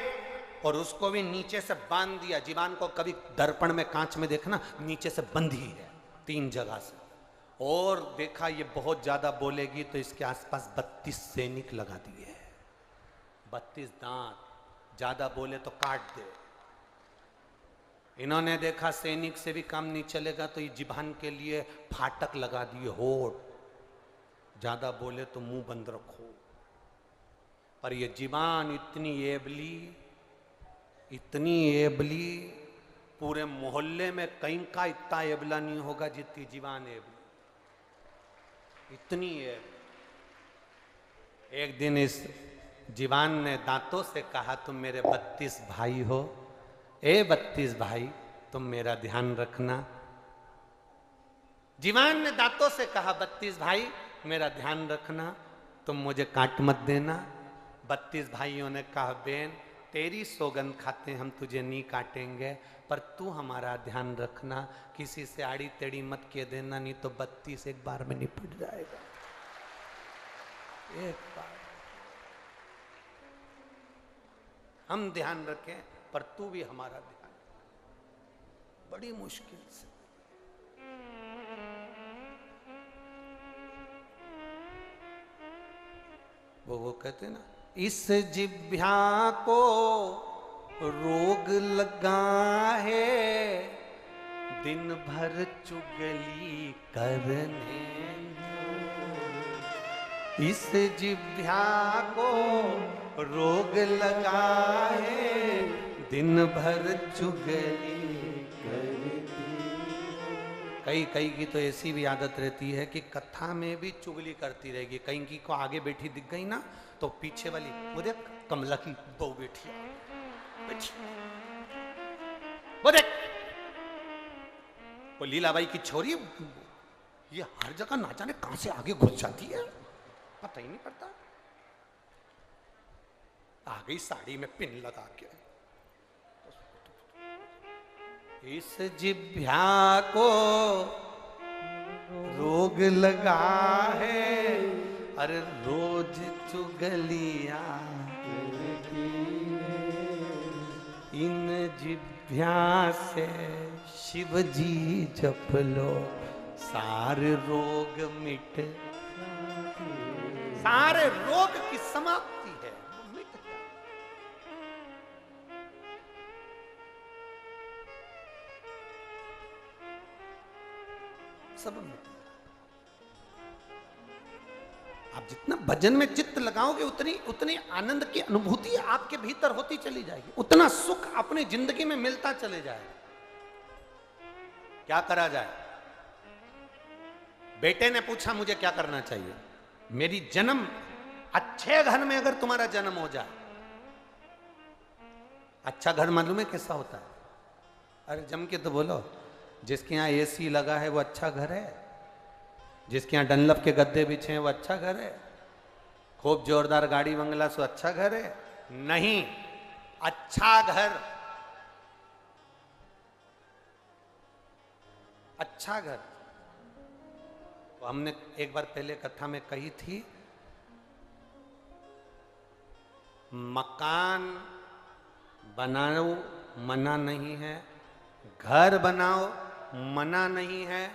और उसको भी नीचे से बांध दिया। जीवान को कभी दर्पण में, कांच में देखना, नीचे से बंधी है 3 जगह से, और देखा ये बहुत ज्यादा बोलेगी तो इसके आसपास 32 सैनिक लगा दिए, 32 दांत, ज्यादा बोले तो काट दे। इन्होंने देखा सैनिक से भी काम नहीं चलेगा तो ये जिभान के लिए फाटक लगा दिए, होठ, ज्यादा बोले तो मुंह बंद रखो। पर ये जीवान इतनी एबली, पूरे मोहल्ले में कहीं का इतना एबला नहीं होगा जितनी जीवान एबली, इतनी एबली। एक दिन इस जीवान ने दांतों से कहा, तुम मेरे 32 भाई हो, 32 भाई तुम मेरा ध्यान रखना। जीवान ने दांतों से कहा, 32 भाई मेरा ध्यान रखना, तुम मुझे काट मत देना। 32 भाइयों ने कहा, बेन तेरी सौगंध खाते हम तुझे नहीं काटेंगे, पर तू हमारा ध्यान रखना, किसी से आड़ी टेढ़ी मत कह देना, नहीं तो 32 एक बार में निपट जाएगा, एक बार। हम ध्यान रखें पर तू भी हमारा ध्यान, बड़ी मुश्किल से। वो कहते ना, इस जिह्वा को रोग लगा है, दिन भर चुगली करने। इस जिह्वा को रोग लगा है, दिन भर चुगली करती। कई की तो ऐसी भी आदत रहती है कि कथा में भी चुगली करती रहेगी। कहीं की को आगे बैठी दिख गई ना, तो पीछे वाली, वो देख कमला की बहू बैठी है, वो देख वो लीलाबाई की छोरी, ये हर जगह ना जाने कहां से आगे घुस जाती है, पता ही नहीं पड़ता। आ गई साड़ी में पिन लगा के। इस जिह्वा को रोग लगा है, अरे रोज चुगलियां, इन जिह्वा से शिव जी जप लो, सारे रोग मिट, सारे रोग की समाप्ति है, मिट जाए। सब मिट। आप जितना भजन में चित्त लगाओगे उतनी आनंद की अनुभूति आपके भीतर होती चली जाएगी, उतना सुख अपनी जिंदगी में मिलता चले जाएगा। क्या करा जाए? बेटे ने पूछा मुझे क्या करना चाहिए। मेरी जन्म, अच्छे घर में अगर तुम्हारा जन्म हो जाए, अच्छा घर मालूम है कैसा होता है? अरे जम के तो बोलो, जिसके यहाँ एसी लगा है वो अच्छा घर है, जिसके यहाँ डनलप के गद्दे बिछे हैं वो अच्छा घर है, खूब जोरदार गाड़ी बंगला सो अच्छा घर है? नहीं, अच्छा घर, अच्छा घर। तो हमने एक बार पहले कथा में कही थी, मकान बनाओ मना नहीं है, घर बनाओ मना नहीं है,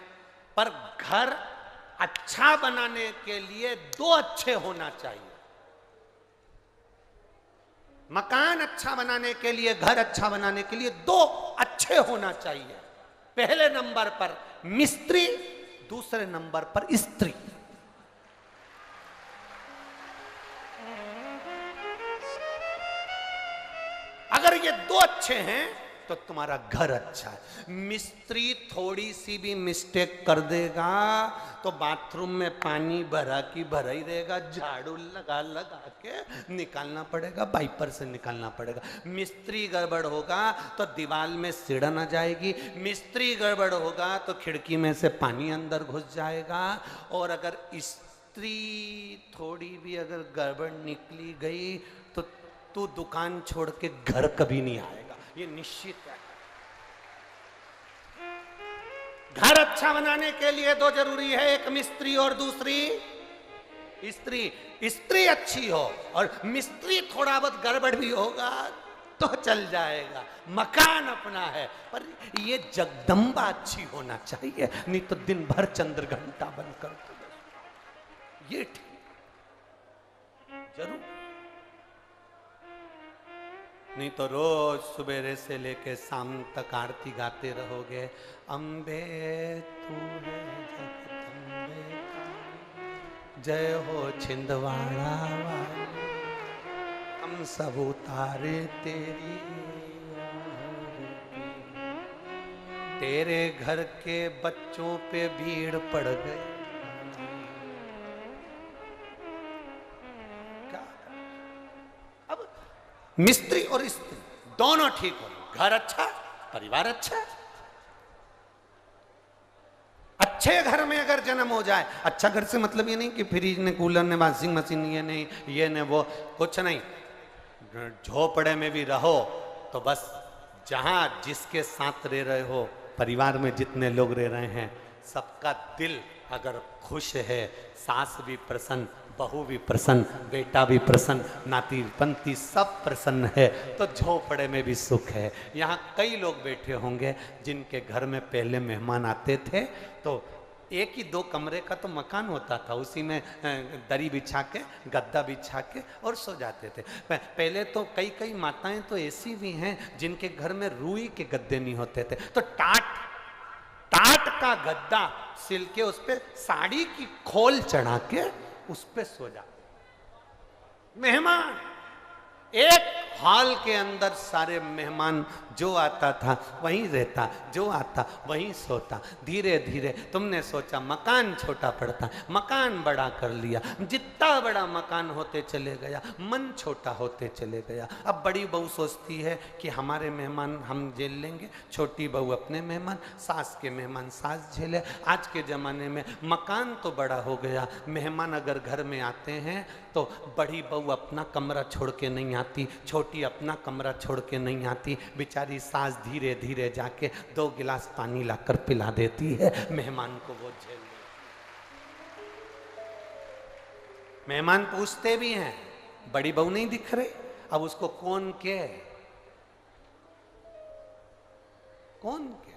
पर घर अच्छा बनाने के लिए दो अच्छे होना चाहिए। मकान अच्छा बनाने के लिए, घर अच्छा बनाने के लिए दो अच्छे होना चाहिए। पहले नंबर पर मिस्त्री, दूसरे नंबर पर स्त्री। अगर ये दो अच्छे हैं तो तुम्हारा घर अच्छा है। मिस्त्री थोड़ी सी भी मिस्टेक कर देगा तो बाथरूम में पानी भरा की भरा ही रहेगा, झाड़ू लगा लगा के निकालना पड़ेगा, वाइपर से निकालना पड़ेगा। मिस्त्री गड़बड़ होगा तो दीवार में सिड़न आ जाएगी, मिस्त्री गड़बड़ होगा तो खिड़की में से पानी अंदर घुस जाएगा। और अगर स्त्री थोड़ी भी अगर गड़बड़ निकली गई तो तू दुकान छोड़ के घर कभी नहीं आएगा, ये निश्चित है। घर अच्छा बनाने के लिए दो जरूरी है, एक मिस्त्री और दूसरी स्त्री। स्त्री अच्छी हो और मिस्त्री थोड़ा बहुत गड़बड़ भी होगा तो चल जाएगा। मकान अपना है पर ये जगदम्बा अच्छी होना चाहिए, नहीं तो दिन भर चंद्र घंटा बंद कर दो। ये ठीक जरूर, नहीं तो रोज सुबेरे से लेके शाम तक आरती गाते रहोगे, अम्बे तू है जगदम्बे जय हो छिंदवाड़ा वाली, हम सब उतारे तेरी आरती। तेरे घर के बच्चों पे भीड़ पड़ गई। क्या अब मिस्त्री और स्त्री दोनों ठीक हो, घर अच्छा, परिवार अच्छा। अच्छे घर में अगर जन्म हो जाए, अच्छा घर से मतलब ये नहीं कि फ्रिज ने, कूलर ने, वॉशिंग मशीन ये नहीं, ये ने, वो कुछ नहीं। झोपड़े में भी रहो तो बस जहां जिसके साथ रह रहे हो, परिवार में जितने लोग रह रहे हैं, सबका दिल अगर खुश है, सास भी प्रसन्न, बहू भी प्रसन्न, बेटा भी प्रसन्न, नाती पंती सब प्रसन्न है, तो झोपड़े में भी सुख है। यहाँ कई लोग बैठे होंगे जिनके घर में पहले मेहमान आते थे तो एक ही दो कमरे का तो मकान होता था, उसी में दरी बिछा के, गद्दा बिछा के और सो जाते थे। पहले तो कई कई माताएं तो ऐसी भी हैं जिनके घर में रुई के गद्दे नहीं होते थे, तो टाट का गद्दा सिल के उस पे साड़ी की खोल चढ़ा के उस पे सो जा। मेहमान एक हॉल के अंदर सारे मेहमान, जो आता था वहीं रहता, जो आता वहीं सोता। धीरे धीरे तुमने सोचा मकान छोटा पड़ता, मकान बड़ा कर लिया। जितना बड़ा मकान होते चले गया, मन छोटा होते चले गया। अब बड़ी बहू सोचती है कि हमारे मेहमान हम झेल लेंगे, छोटी बहू अपने मेहमान, सास के मेहमान सास झेले। आज के ज़माने में मकान तो बड़ा हो गया, मेहमान अगर घर में आते हैं तो बड़ी बहू अपना कमरा छोड़ के नहीं आती, छोटी अपना कमरा छोड़ के नहीं आती। बेचारी सास धीरे धीरे जाके 2 गिलास पानी लाकर पिला देती है, मेहमान को वो झेल ले। मेहमान पूछते भी हैं, बड़ी बहू नहीं दिख रही, अब उसको कौन के कौन के।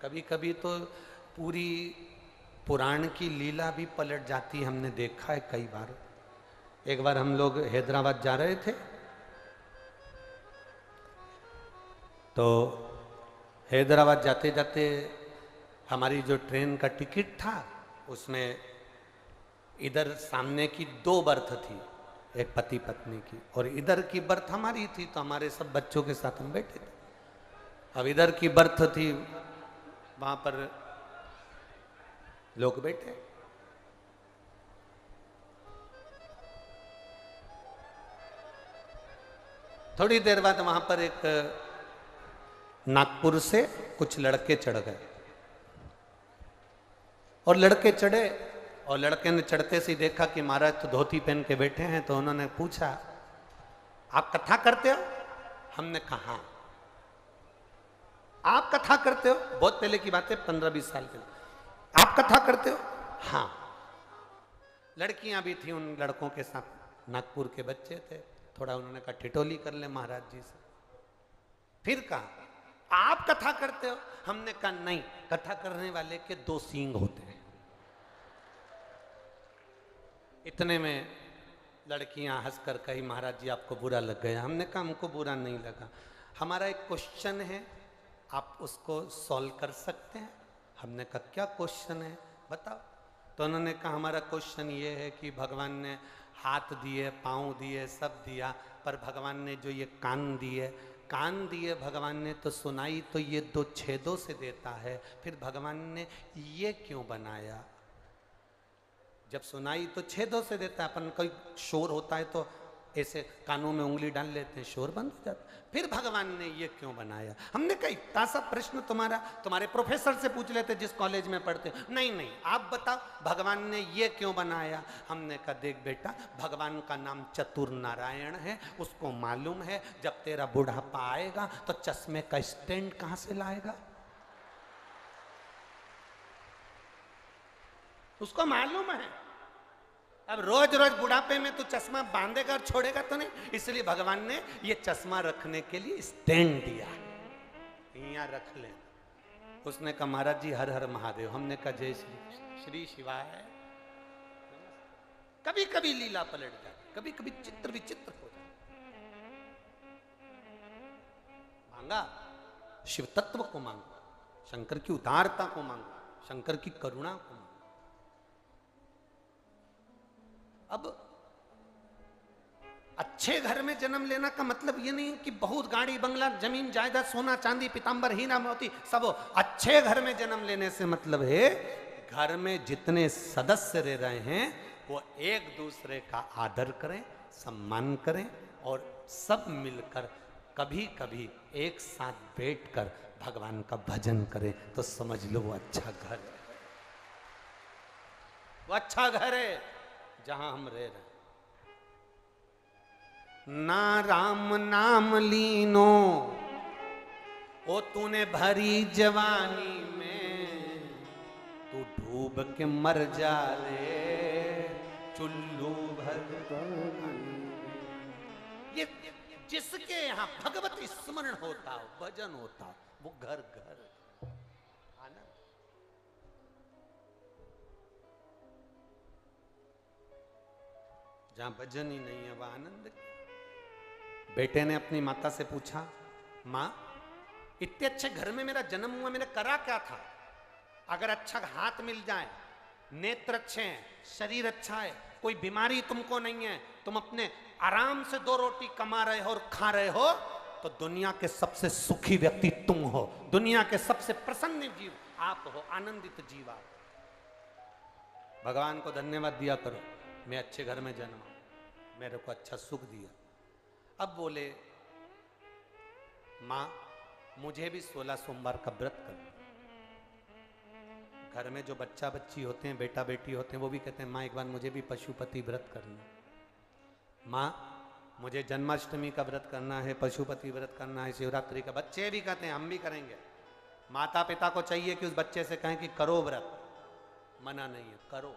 कभी कभी तो पूरी पुराण की लीला भी पलट जाती, हमने देखा है कई बार। एक बार हम लोग हैदराबाद जा रहे थे, तो हैदराबाद जाते जाते हमारी जो ट्रेन का टिकट था उसमें इधर सामने की 2 बर्थ थी, एक पति पत्नी की, और इधर की बर्थ हमारी थी, तो हमारे सब बच्चों के साथ हम बैठे थे। अब इधर की बर्थ थी, वहां पर लोग बैठे। थोड़ी देर बाद वहां पर एक नागपुर से कुछ लड़के चढ़ गए, और लड़के चढ़े, और लड़के ने चढ़ते से देखा कि महाराज तो धोती पहन के बैठे हैं, तो उन्होंने पूछा आप कथा करते हो? हमने कहा आप कथा करते हो? बहुत पहले की बात है, 15-20 साल पहले। आप कथा करते हो? हाँ। लड़कियां भी थी उन लड़कों के साथ, नागपुर के बच्चे थे। थोड़ा उन्होंने कहा ठिठोली कर ले महाराज जी से। फिर कहा आप कथा करते हो? हमने कहा नहीं, कथा करने वाले के 2 सींग होते हैं। इतने में लड़कियां हंसकर कही महाराज जी आपको बुरा लग गया। हमने कहा हमको बुरा नहीं लगा, हमारा एक क्वेश्चन है, आप उसको सॉल्व कर सकते हैं? हमने कहा क्या क्वेश्चन है बताओ। तो उन्होंने कहा हमारा क्वेश्चन ये है कि भगवान ने हाथ दिए, पाँव दिए, सब दिया, पर भगवान ने जो ये कान दिए भगवान ने, तो सुनाई तो ये 2 छेदों से देता है, फिर भगवान ने ये क्यों बनाया? जब सुनाई तो छेदों से देता है, अपन कोई शोर होता है तो ऐसे कानों में उंगली डाल लेते हैं, शोर बंद हो जाता है, फिर भगवान ने ये क्यों बनाया? हमने कहा इतना सा प्रश्न तुम्हारे प्रोफेसर से पूछ लेते जिस कॉलेज में पढ़ते। नहीं आप बताओ भगवान ने ये क्यों बनाया? हमने कहा देख बेटा, भगवान का नाम चतुर नारायण है, उसको मालूम है जब तेरा बुढ़ापा आएगा तो चश्मे का स्टैंड कहां से लाएगा, उसको मालूम है। अब रोज रोज बुढ़ापे में तू चश्मा बांधेगा और छोड़ेगा तो नहीं, इसलिए भगवान ने ये चश्मा रखने के लिए स्टैंड दिया, यहाँ रख ले। उसने कहा महाराज जी हर हर महादेव। हमने कहा जय श्री शिवाय। कभी कभी लीला पलट जाती, कभी कभी चित्र विचित्र हो जाता। मांगा शिव तत्व को, मांगो शंकर की उदारता को, मांगो शंकर की करुणा को, मांगो अब अच्छे घर में जन्म लेना का मतलब ये नहीं कि बहुत गाड़ी बंगला जमीन जायदाद सोना चांदी पीतांबर हीरा मोती सब हो। अच्छे घर में जन्म लेने से मतलब है घर में जितने सदस्य रह रहे हैं वो एक दूसरे का आदर करें, सम्मान करें और सब मिलकर कभी कभी एक साथ बैठकर भगवान का भजन करें तो समझ लो वो अच्छा घर है। वो अच्छा घर है जहां हम रह रहे हैं। ना राम नाम लीनो ओ तूने भरी जवानी में, तू डूब के मर जा रे चुल्लू भर। ये जिसके यहां भगवती स्मरण होता हो, भजन होता हो, वो घर घर आनंद। जहां भजन ही नहीं है वह आनंद। बेटे ने अपनी माता से पूछा, माँ इतने अच्छे घर में मेरा जन्म हुआ, मैंने करा क्या था? अगर अच्छा हाथ मिल जाए, नेत्र अच्छे हैं, शरीर अच्छा है, कोई बीमारी तुमको नहीं है, तुम अपने आराम से 2 रोटी कमा रहे हो और खा रहे हो, तो दुनिया के सबसे सुखी व्यक्ति तुम हो, दुनिया के सबसे प्रसन्न जीव आप हो, आनंदित जीव आप। भगवान को धन्यवाद दिया करो, मैं अच्छे घर में जन्मा, मेरे को अच्छा सुख दिया। अब बोले, माँ मुझे भी 16 सोमवार का व्रत करना। घर में जो बच्चा बच्ची होते हैं, बेटा बेटी होते हैं, वो भी कहते हैं माँ एक बार मुझे भी पशुपति व्रत करना। माँ मुझे जन्माष्टमी का व्रत करना है, पशुपति व्रत करना है, शिवरात्रि का। बच्चे भी कहते हैं हम भी करेंगे। माता पिता को चाहिए कि उस बच्चे से कहें कि करो व्रत, मना नहीं है, करो।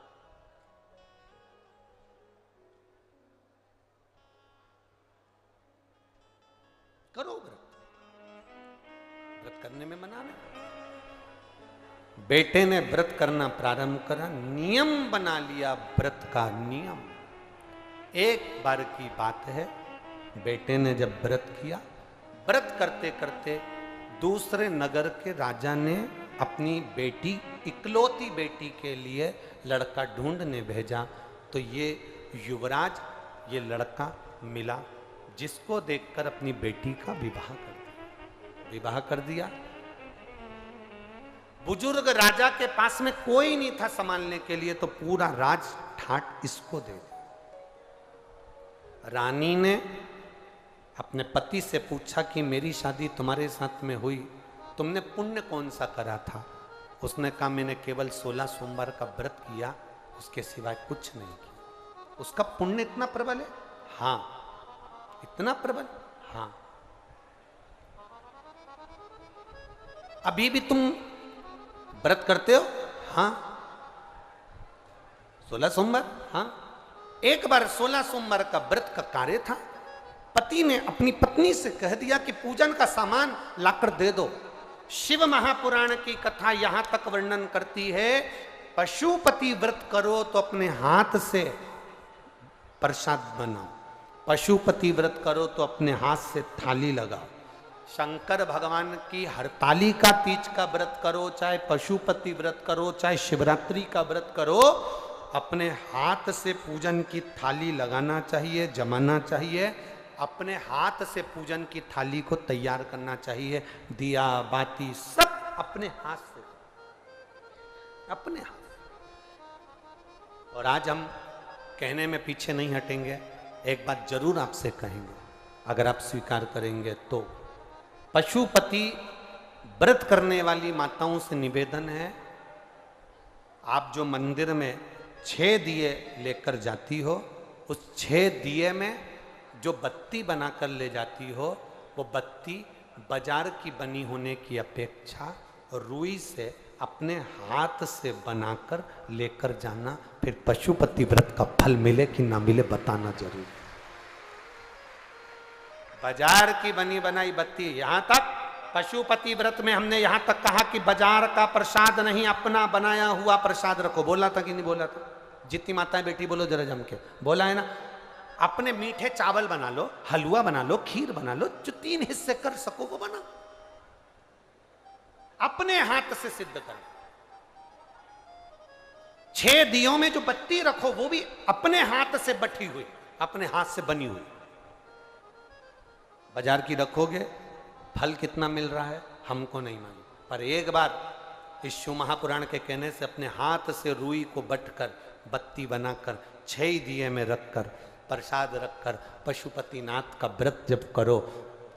करो व्रत, व्रत करने में मना नहीं। बेटे ने व्रत करना प्रारंभ करा, नियम बना लिया व्रत का नियम। एक बार की बात है, बेटे ने जब व्रत किया, व्रत करते करते दूसरे नगर के राजा ने अपनी बेटी, इकलौती बेटी के लिए लड़का ढूंढने भेजा। तो ये युवराज, ये लड़का मिला, जिसको देखकर अपनी बेटी का विवाह कर दिया। बुजुर्ग राजा के पास में कोई नहीं था संभालने के लिए, तो पूरा राज ठाट इसको दे दिया। रानी ने अपने पति से पूछा कि मेरी शादी तुम्हारे साथ में हुई, तुमने पुण्य कौन सा करा था? उसने कहा मैंने केवल 16 सोमवार का व्रत किया, उसके सिवाय कुछ नहीं किया। उसका पुण्य इतना प्रबल है? हाँ। इतना प्रबल? हाँ। अभी भी तुम व्रत करते हो? हाँ। 16 सोमवार? हाँ। एक बार 16 सोमवार का व्रत का कार्य था, पति ने अपनी पत्नी से कह दिया कि पूजन का सामान लाकर दे दो। शिव महापुराण की कथा यहां तक वर्णन करती है, पशुपति व्रत करो तो अपने हाथ से प्रसाद बनाओ, पशुपति व्रत करो तो अपने हाथ से थाली लगाओ। शंकर भगवान की हरतालिका तीज का व्रत करो, चाहे पशुपति व्रत करो, चाहे शिवरात्रि का व्रत करो, अपने हाथ से पूजन की थाली लगाना चाहिए, जमाना चाहिए, अपने हाथ से पूजन की थाली को तैयार करना चाहिए। दिया बाती सब अपने हाथ से, अपने हाथ। और आज हम कहने में पीछे नहीं हटेंगे, एक बात जरूर आपसे कहेंगे, अगर आप स्वीकार करेंगे तो। पशुपति व्रत करने वाली माताओं से निवेदन है, आप जो मंदिर में 6 दिए लेकर जाती हो, उस 6 दिए में जो बत्ती बनाकर ले जाती हो, वो बत्ती बाजार की बनी होने की अपेक्षा रुई से अपने हाथ से बनाकर लेकर जाना। फिर पशुपति व्रत का फल मिले कि ना मिले बताना जरूर। बाजार की बनी बनाई बत्ती, यहां तक पशुपति व्रत में हमने यहां तक कहा कि बाजार का प्रसाद नहीं, अपना बनाया हुआ प्रसाद रखो। बोला था कि नहीं बोला था? जितनी माताएं बेटी बोलो जरा जम के, बोला है ना? अपने मीठे चावल बना लो, हलवा बना लो, खीर बना लो, जो 3 हिस्से कर सको वो बना, अपने हाथ से सिद्ध कर। 6 दियों में जो बत्ती रखो वो भी अपने हाथ से बटी हुई, अपने हाथ से बनी हुई। बाजार की रखोगे, फल कितना मिल रहा है हमको नहीं मालूम, पर एक बार इस शिव महापुराण के कहने से अपने हाथ से रुई को बटकर बत्ती बनाकर 6 दिए में रखकर प्रसाद रखकर पशुपतिनाथ का व्रत जब करो,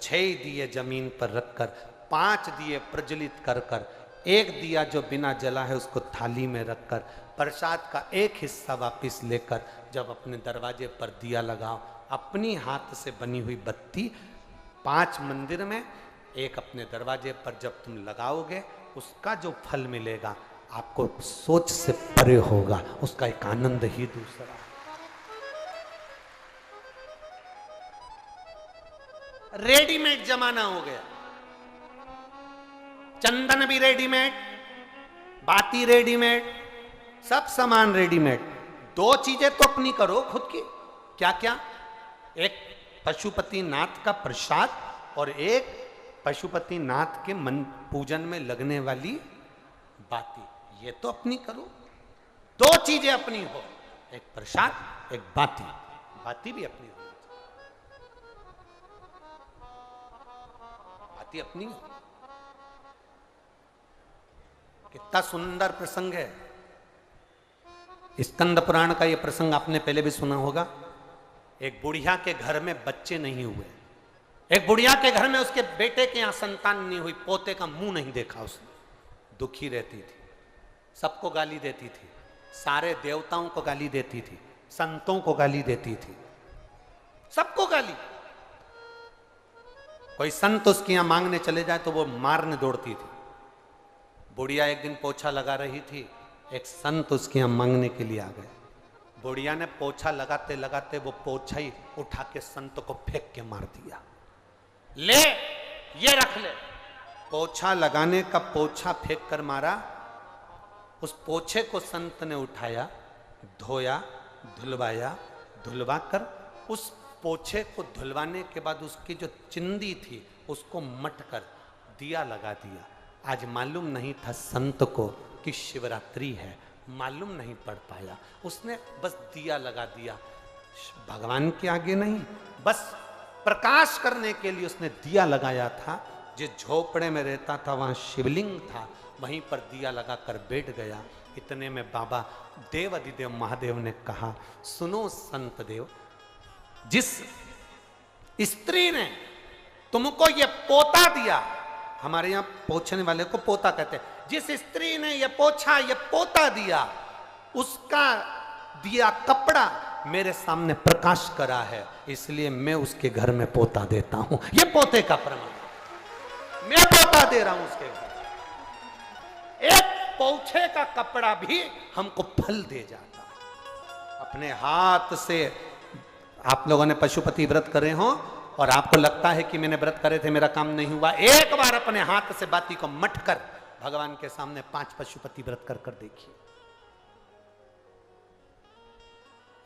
6 दिए जमीन पर रखकर 5 दिए प्रज्वलित कर कर, 1 दिया जो बिना जला है उसको थाली में रखकर प्रसाद का एक हिस्सा वापस लेकर जब अपने दरवाजे पर दिया लगाओ, अपनी हाथ से बनी हुई बत्ती 5 मंदिर में, एक अपने दरवाजे पर जब तुम लगाओगे, उसका जो फल मिलेगा आपको सोच से परे होगा, उसका एक आनंद ही दूसरा। रेडीमेड जमाना हो गया, चंदन भी रेडीमेड, बाती रेडीमेड, सब सामान रेडीमेड। 2 चीजें तो अपनी करो खुद की। क्या क्या? एक पशुपतिनाथ का प्रसाद और एक पशुपतिनाथ के मन पूजन में लगने वाली बाती, ये तो अपनी करो। 2 चीजें अपनी हो, एक प्रसाद एक बाती, बाती भी अपनी हो, बाती अपनी हो। कितना सुंदर प्रसंग है। स्कंद पुराण का यह प्रसंग आपने पहले भी सुना होगा। एक बुढ़िया के घर में बच्चे नहीं हुए, एक बुढ़िया के घर में उसके बेटे के यहां संतान नहीं हुई, पोते का मुंह नहीं देखा उसने, दुखी रहती थी, सबको गाली देती थी, सारे देवताओं को गाली देती थी, संतों को गाली देती थी, सबको गाली। कोई संत उसके यहां मांगने चले जाए तो वो मारने दौड़ती थी। बुढ़िया एक दिन पोछा लगा रही थी, एक संत उसके यहां मांगने के लिए आ गए। बुढ़िया ने पोछा लगाते लगाते वो पोछा ही उठा के संत को फेंक के मार दिया। ले ये रख ले। पोछा लगाने का पोछा फेंक कर मारा। उस पोछे को संत ने उठाया, धोया, धुलवाया, धुलवा कर उस पोछे को धुलवाने के बाद उसकी जो चिंदी थी उसको मट कर दिया लगा दिया। आज मालूम नहीं था संत को कि शिवरात्रि है, मालूम नहीं पड़ पाया, उसने बस दिया लगा दिया। भगवान के आगे नहीं, बस प्रकाश करने के लिए उसने दिया लगाया था। जिस झोपड़े में रहता था वहां शिवलिंग था, वहीं पर दिया लगाकर बैठ गया। इतने में बाबा देव अधिदेव महादेव ने कहा, सुनो संत देव, जिस स्त्री ने तुमको ये पोता दिया, हमारे यहां पोछने वाले को पोता कहते हैं, जिस स्त्री ने ये पोछा ये पोता दिया, उसका दिया कपड़ा मेरे सामने प्रकाश करा है, इसलिए मैं उसके घर में पोता देता हूं। ये पोते का प्रमाण, मैं पोता दे रहा हूं उसके घर। एक पोछे का कपड़ा भी हमको फल दे जाता है। अपने हाथ से आप लोगों ने पशुपति व्रत करे हो और आपको लगता है कि मैंने व्रत करे थे मेरा काम नहीं हुआ, एक बार अपने हाथ से बाती को मट कर भगवान के सामने 5 पशुपति व्रत कर कर देखिए।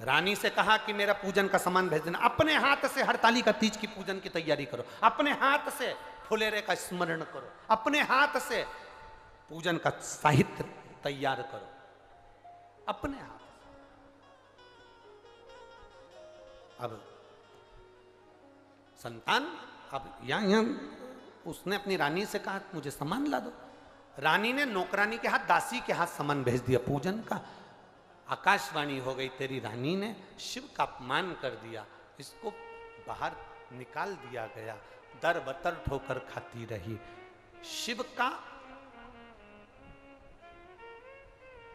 रानी से कहा कि मेरा पूजन का सामान भेज देना, अपने हाथ से हरताली का तीज की पूजन की तैयारी करो, अपने हाथ से फुलेरे का स्मरण करो, अपने हाथ से पूजन का साहित्य तैयार करो, अपने हाथ। अब संतान, अब यहां उसने अपनी रानी से कहा मुझे सामान ला दो। रानी ने नौकरानी के हाथ, दासी के हाथ सामान भेज दिया पूजन का। आकाशवाणी हो गई, तेरी रानी ने शिव का अपमान कर दिया, इसको बाहर निकाल दिया गया। दर बतर ठोकर खाती रही। शिव का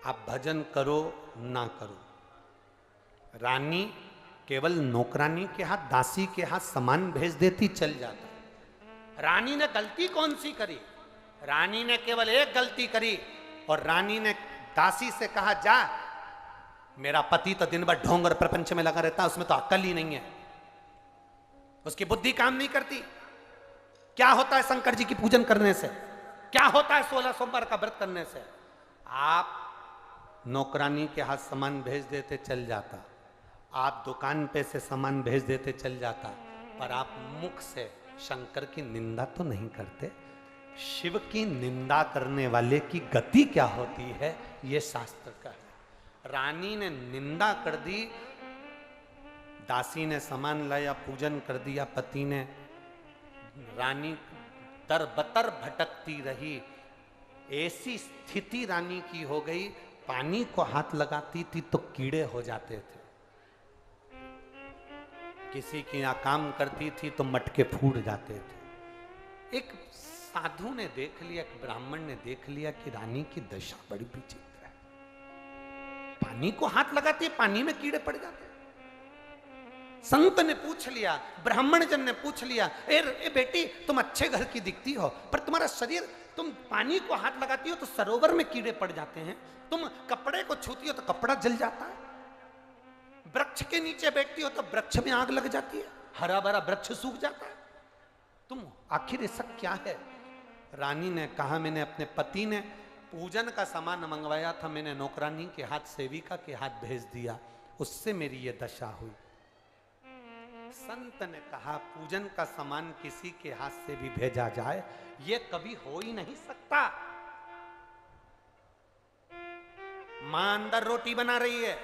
आप भजन करो ना करो, रानी केवल नौकरानी के हाथ, दासी के हाथ सामान भेज देती, चल जाता। रानी ने गलती कौन सी करी? रानी ने केवल एक गलती करी और रानी ने दासी से कहा, जा, मेरा पति तो दिन भर ढोंग और प्रपंच में लगा रहता है, उसमें तो अक्ल ही नहीं है, उसकी बुद्धि काम नहीं करती। क्या होता है शंकर जी की पूजन करने से? क्या होता है 16 सोमवार का व्रत करने से? आप नौकरानी के हाथ सामान भेज देते, चल जाता। आप दुकान पे से सामान भेज देते, चल जाता। पर आप मुख से शंकर की निंदा तो नहीं करते। शिव की निंदा करने वाले की गति क्या होती है, ये शास्त्र का है। रानी ने निंदा कर दी, दासी ने सामान लाया, पूजन कर दिया, पति ने, रानी तरबतर भटकती रही। ऐसी स्थिति रानी की हो गई, पानी को हाथ लगाती थी तो कीड़े हो जाते थे, किसी की यहाँ काम करती थी तो मटके फूट जाते थे। एक साधु ने देख लिया, एक ब्राह्मण ने देख लिया कि रानी की दशा बड़ी विचित्र है, पानी को हाथ लगाती है, पानी में कीड़े पड़ जाते हैं। संत ने पूछ लिया, ब्राह्मण जन ने पूछ लिया, ए बेटी तुम अच्छे घर की दिखती हो, पर तुम्हारा शरीर, तुम पानी को हाथ लगाती हो तो सरोवर में कीड़े पड़ जाते हैं, तुम कपड़े को छूती हो तो कपड़ा जल जाता है, वृक्ष के नीचे बैठती हो तो वृक्ष में आग लग जाती है, हरा भरा वृक्ष सूख जाता है, तुम आखिर ऐसा क्या है? रानी ने कहा, मैंने अपने पति ने पूजन का सामान मंगवाया था, मैंने नौकरानी के हाथ, सेविका के हाथ भेज दिया, उससे मेरी ये दशा हुई। संत ने कहा, पूजन का सामान किसी के हाथ से भी भेजा जाए, ये कभी हो ही नहीं सकता। मां अंदर रोटी बना रही है,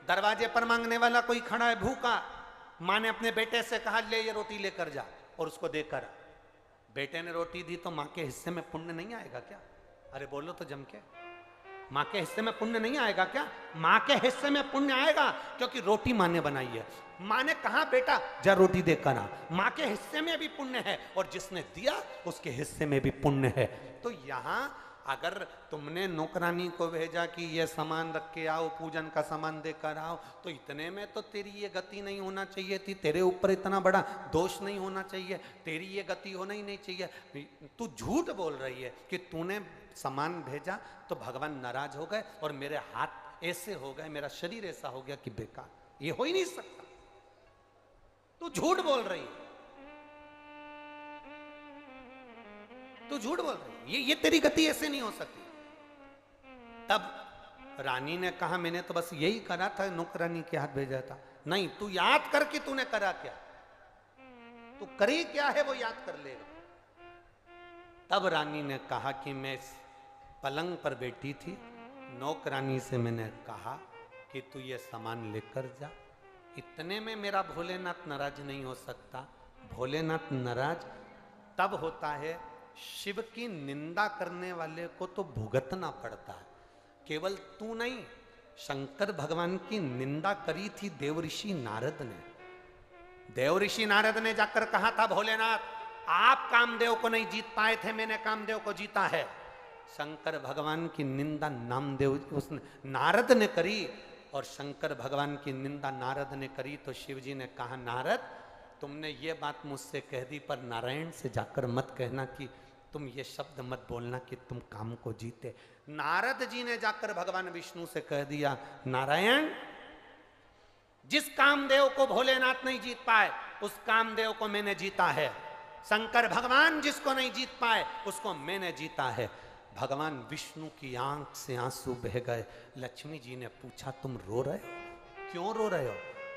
दरवाजे पर मांगने वाला कोई खड़ा है भूखा, मां ने अपने बेटे से कहा, ले ये रोटी लेकर जा, और उसको देकर, बेटे ने रोटी दी तो मां के हिस्से में पुण्य नहीं आएगा क्या? अरे बोलो तो जम के, मां के हिस्से में पुण्य नहीं आएगा क्या? मां के हिस्से में पुण्य आएगा, क्योंकि रोटी मां ने बनाई है। मां ने कहा, बेटा जा रोटी देकर आ, मां के हिस्से में भी पुण्य है, और जिसने दिया उसके हिस्से में भी पुण्य है। तो यहां अगर तुमने नौकरानी को भेजा कि ये सामान रख के आओ, पूजन का सामान देकर आओ, तो इतने में तो तेरी ये गति नहीं होना चाहिए थी, तेरे ऊपर इतना बड़ा दोष नहीं होना चाहिए, तेरी ये गति होना ही नहीं चाहिए। तू झूठ बोल रही है कि तूने सामान भेजा तो भगवान नाराज हो गए और मेरे हाथ ऐसे हो गए, मेरा शरीर ऐसा हो गया कि बेकार, ये हो ही नहीं सकता, तू झूठ बोल रही है, तू झूठ बोल रही है, ये तेरी गति ऐसे नहीं हो सकती। तब रानी ने कहा, मैंने तो बस यही करा था, नौकरानी के हाथ भेजा था। नहीं, तू याद कर कि तूने करा क्या, तू करी क्या है वो याद कर लेगा। तब रानी ने कहा कि मैं पलंग पर बैठी थी, नौकरानी से मैंने कहा कि तू ये सामान लेकर जा। इतने में मेरा भोलेनाथ नाराज नहीं हो सकता। भोलेनाथ नाराज तब होता है, शिव की निंदा करने वाले को तो भुगतना पड़ता है। केवल तू नहीं, शंकर भगवान की निंदा करी थी देवऋषि नारद ने। देवऋषि नारद ने जाकर कहा था, भोलेनाथ आप कामदेव को नहीं जीत पाए थे, मैंने कामदेव को जीता है। शंकर भगवान की निंदा नामदेव उसने नारद ने करी, और शंकर भगवान की निंदा नारद ने करी तो शिव जी ने कहा, नारद तुमने ये बात मुझसे कह दी, पर नारायण से जाकर मत कहना कि तुम ये शब्द मत बोलना कि तुम काम को जीते। नारद जी ने जाकर भगवान विष्णु से कह दिया, नारायण जिस कामदेव को भोलेनाथ नहीं जीत पाए उस कामदेव को मैंने जीता है। शंकर भगवान जिसको नहीं जीत पाए उसको मैंने जीता है। भगवान विष्णु की आंख से आंसू बह गए। लक्ष्मी जी ने पूछा, तुम रो रहे हो, क्यों रो रहे हो?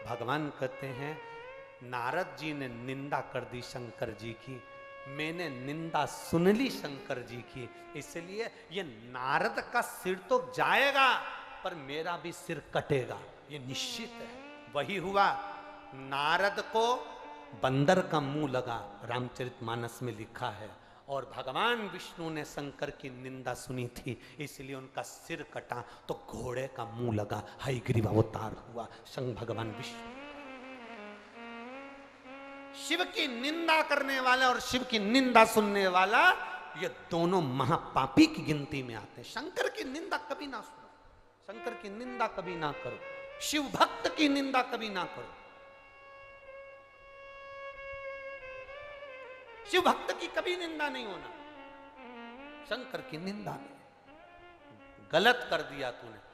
भगवान कहते हैं, नारद जी ने निंदा कर दी शंकर जी की, मैंने निंदा सुन ली शंकर जी की, इसलिए ये नारद का सिर तो जाएगा पर मेरा भी सिर कटेगा, ये निश्चित है। वही हुआ, नारद को बंदर का मुंह लगा, रामचरितमानस में लिखा है, और भगवान विष्णु ने शंकर की निंदा सुनी थी इसलिए उनका सिर कटा, तो घोड़े का मुंह लगा, हयग्रीव अवतार हुआ शंकर भगवान विष्णु। शिव की निंदा करने वाला और शिव की निंदा सुनने वाला, ये दोनों महापापी की गिनती में आते हैं। शंकर की निंदा कभी ना सुनो, शंकर की निंदा कभी ना करो, शिव भक्त की निंदा कभी ना करो। शिव भक्त की कभी निंदा नहीं होना, शंकर की निंदा नहीं। गलत कर दिया तूने,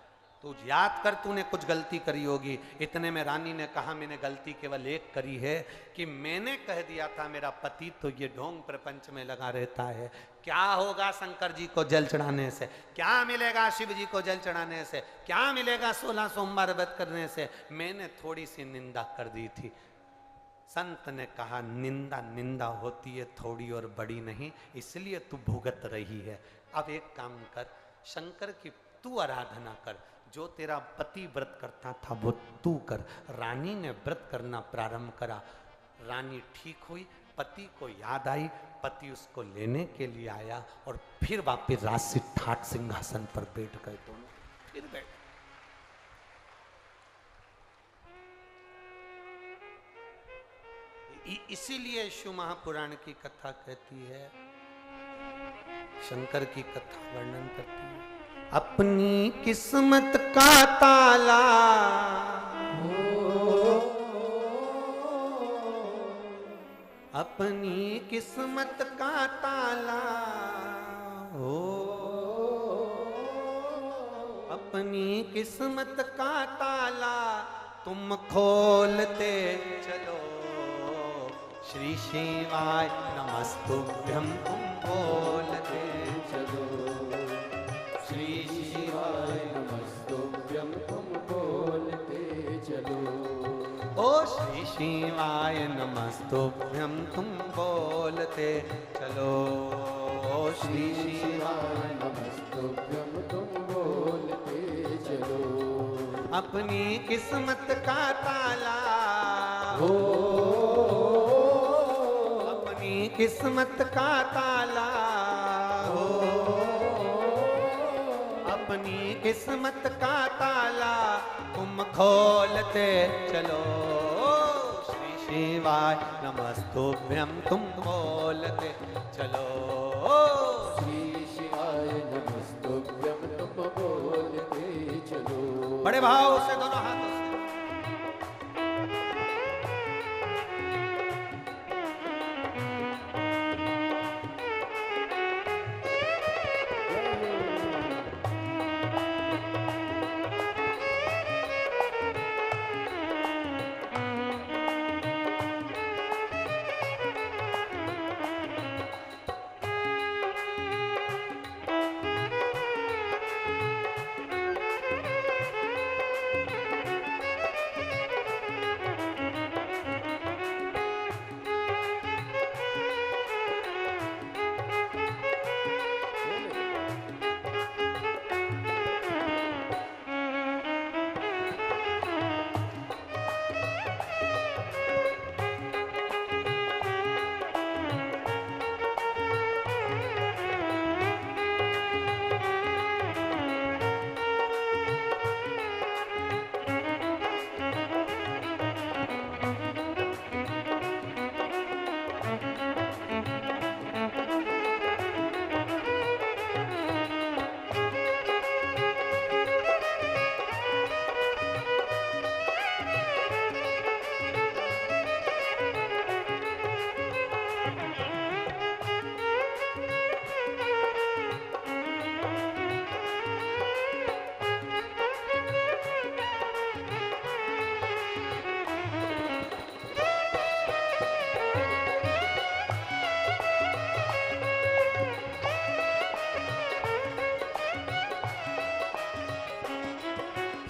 तू याद कर तूने कुछ गलती करी होगी। इतने में रानी ने कहा, मैंने गलती केवल एक करी है कि मैंने कह दिया था मेरा पति तो ये ढोंग प्रपंच में लगा रहता है, क्या होगा शंकर जी को जल चढ़ाने से, क्या मिलेगा शिव जी को जल चढ़ाने से, क्या मिलेगा 16 सोमवार व्रत करने से। मैंने थोड़ी सी निंदा कर दी थी। संत ने कहा, निंदा निंदा होती है, थोड़ी और बड़ी नहीं, इसलिए तू भुगत रही है। अब एक काम कर, शंकर की तू आराधना कर, जो तेरा पति व्रत करता था वो तू कर। रानी ने व्रत करना प्रारंभ करा, रानी ठीक हुई, पति को याद आई, पति उसको लेने के लिए आया और फिर वापिस राशि ठाट सिंहासन पर बैठ गए दोनों, फिर बैठ। इसीलिए शिव महापुराण की कथा कहती है, शंकर की कथा वर्णन करती है, अपनी किस्मत का ताला अपनी किस्मत का ताला हो, अपनी किस्मत का ताला तुम खोलते चलो, श्री शिवाय नमस्तुभ्यं तुम बोलते चलो, श्री शिवाय नमस्तुभ्यं तुम बोलते चलो। ओ श्री शिवाय नमस्तुभ्यं तुम बोलते चलो, ओ श्री शिवाय नमस्तुभ्यं तुम बोलते चलो। अपनी किस्मत का ताला हो, अपनी किस्मत का ताला हो, अपनी किस्मत का ताला तुम खोलते चलो, श्री शिवाय नमस्तुभ्यं तुम बोलते चलो, श्री शिवाय नमस्तुभ्यं तुम बोलते चलो। बड़े भाव से दोनों हाथों से।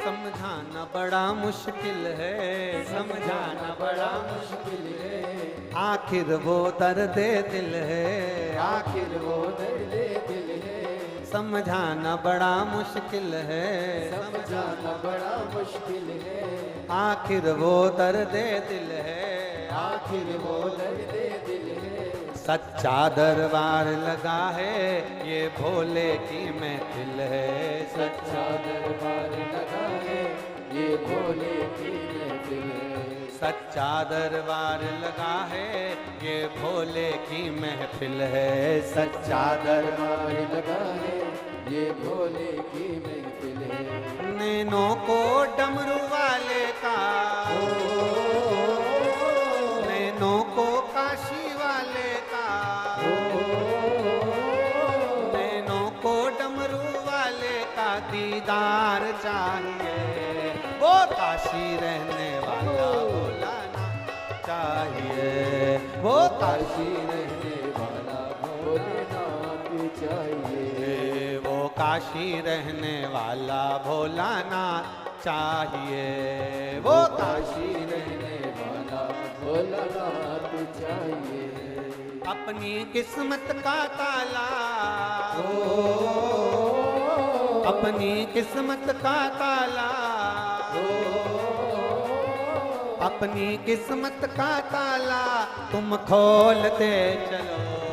समझाना बड़ा मुश्किल है, समझाना बड़ा मुश्किल है, आखिर वो दर्द दिल है, आखिर वो दर्द दिल है। समझाना बड़ा मुश्किल है, समझाना बड़ा मुश्किल है, आखिर वो दर्द दिल है, आखिर वो दर्द दिल है। सच्चा दरबार लगा है ये भोले की महफिल है, सच्चा दरबार लगा है ये भोले की महफिल है। सच्चा दरबार लगा है ये भोले की महफिल है, सच्चा दरबार दरबार लगा है ये भोले की महफिल है। नैनों को डमरू वाले का, नैनों को काशी वाले का, नैनों को डमरू वाले का दीदार चाहिए, वो काशी रहने वाला भोलाना चाहिए, वो काशी रहने वाला भोलेनाथ चाहिए, वो काशी रहने वाला भोलानाथ चाहिए, वो काशी रहने वाला भोलानाथ चाहिए। अपनी किस्मत का ताला अपनी किस्मत का ताला, अपनी किस्मत का ताला तुम खोलते चलो।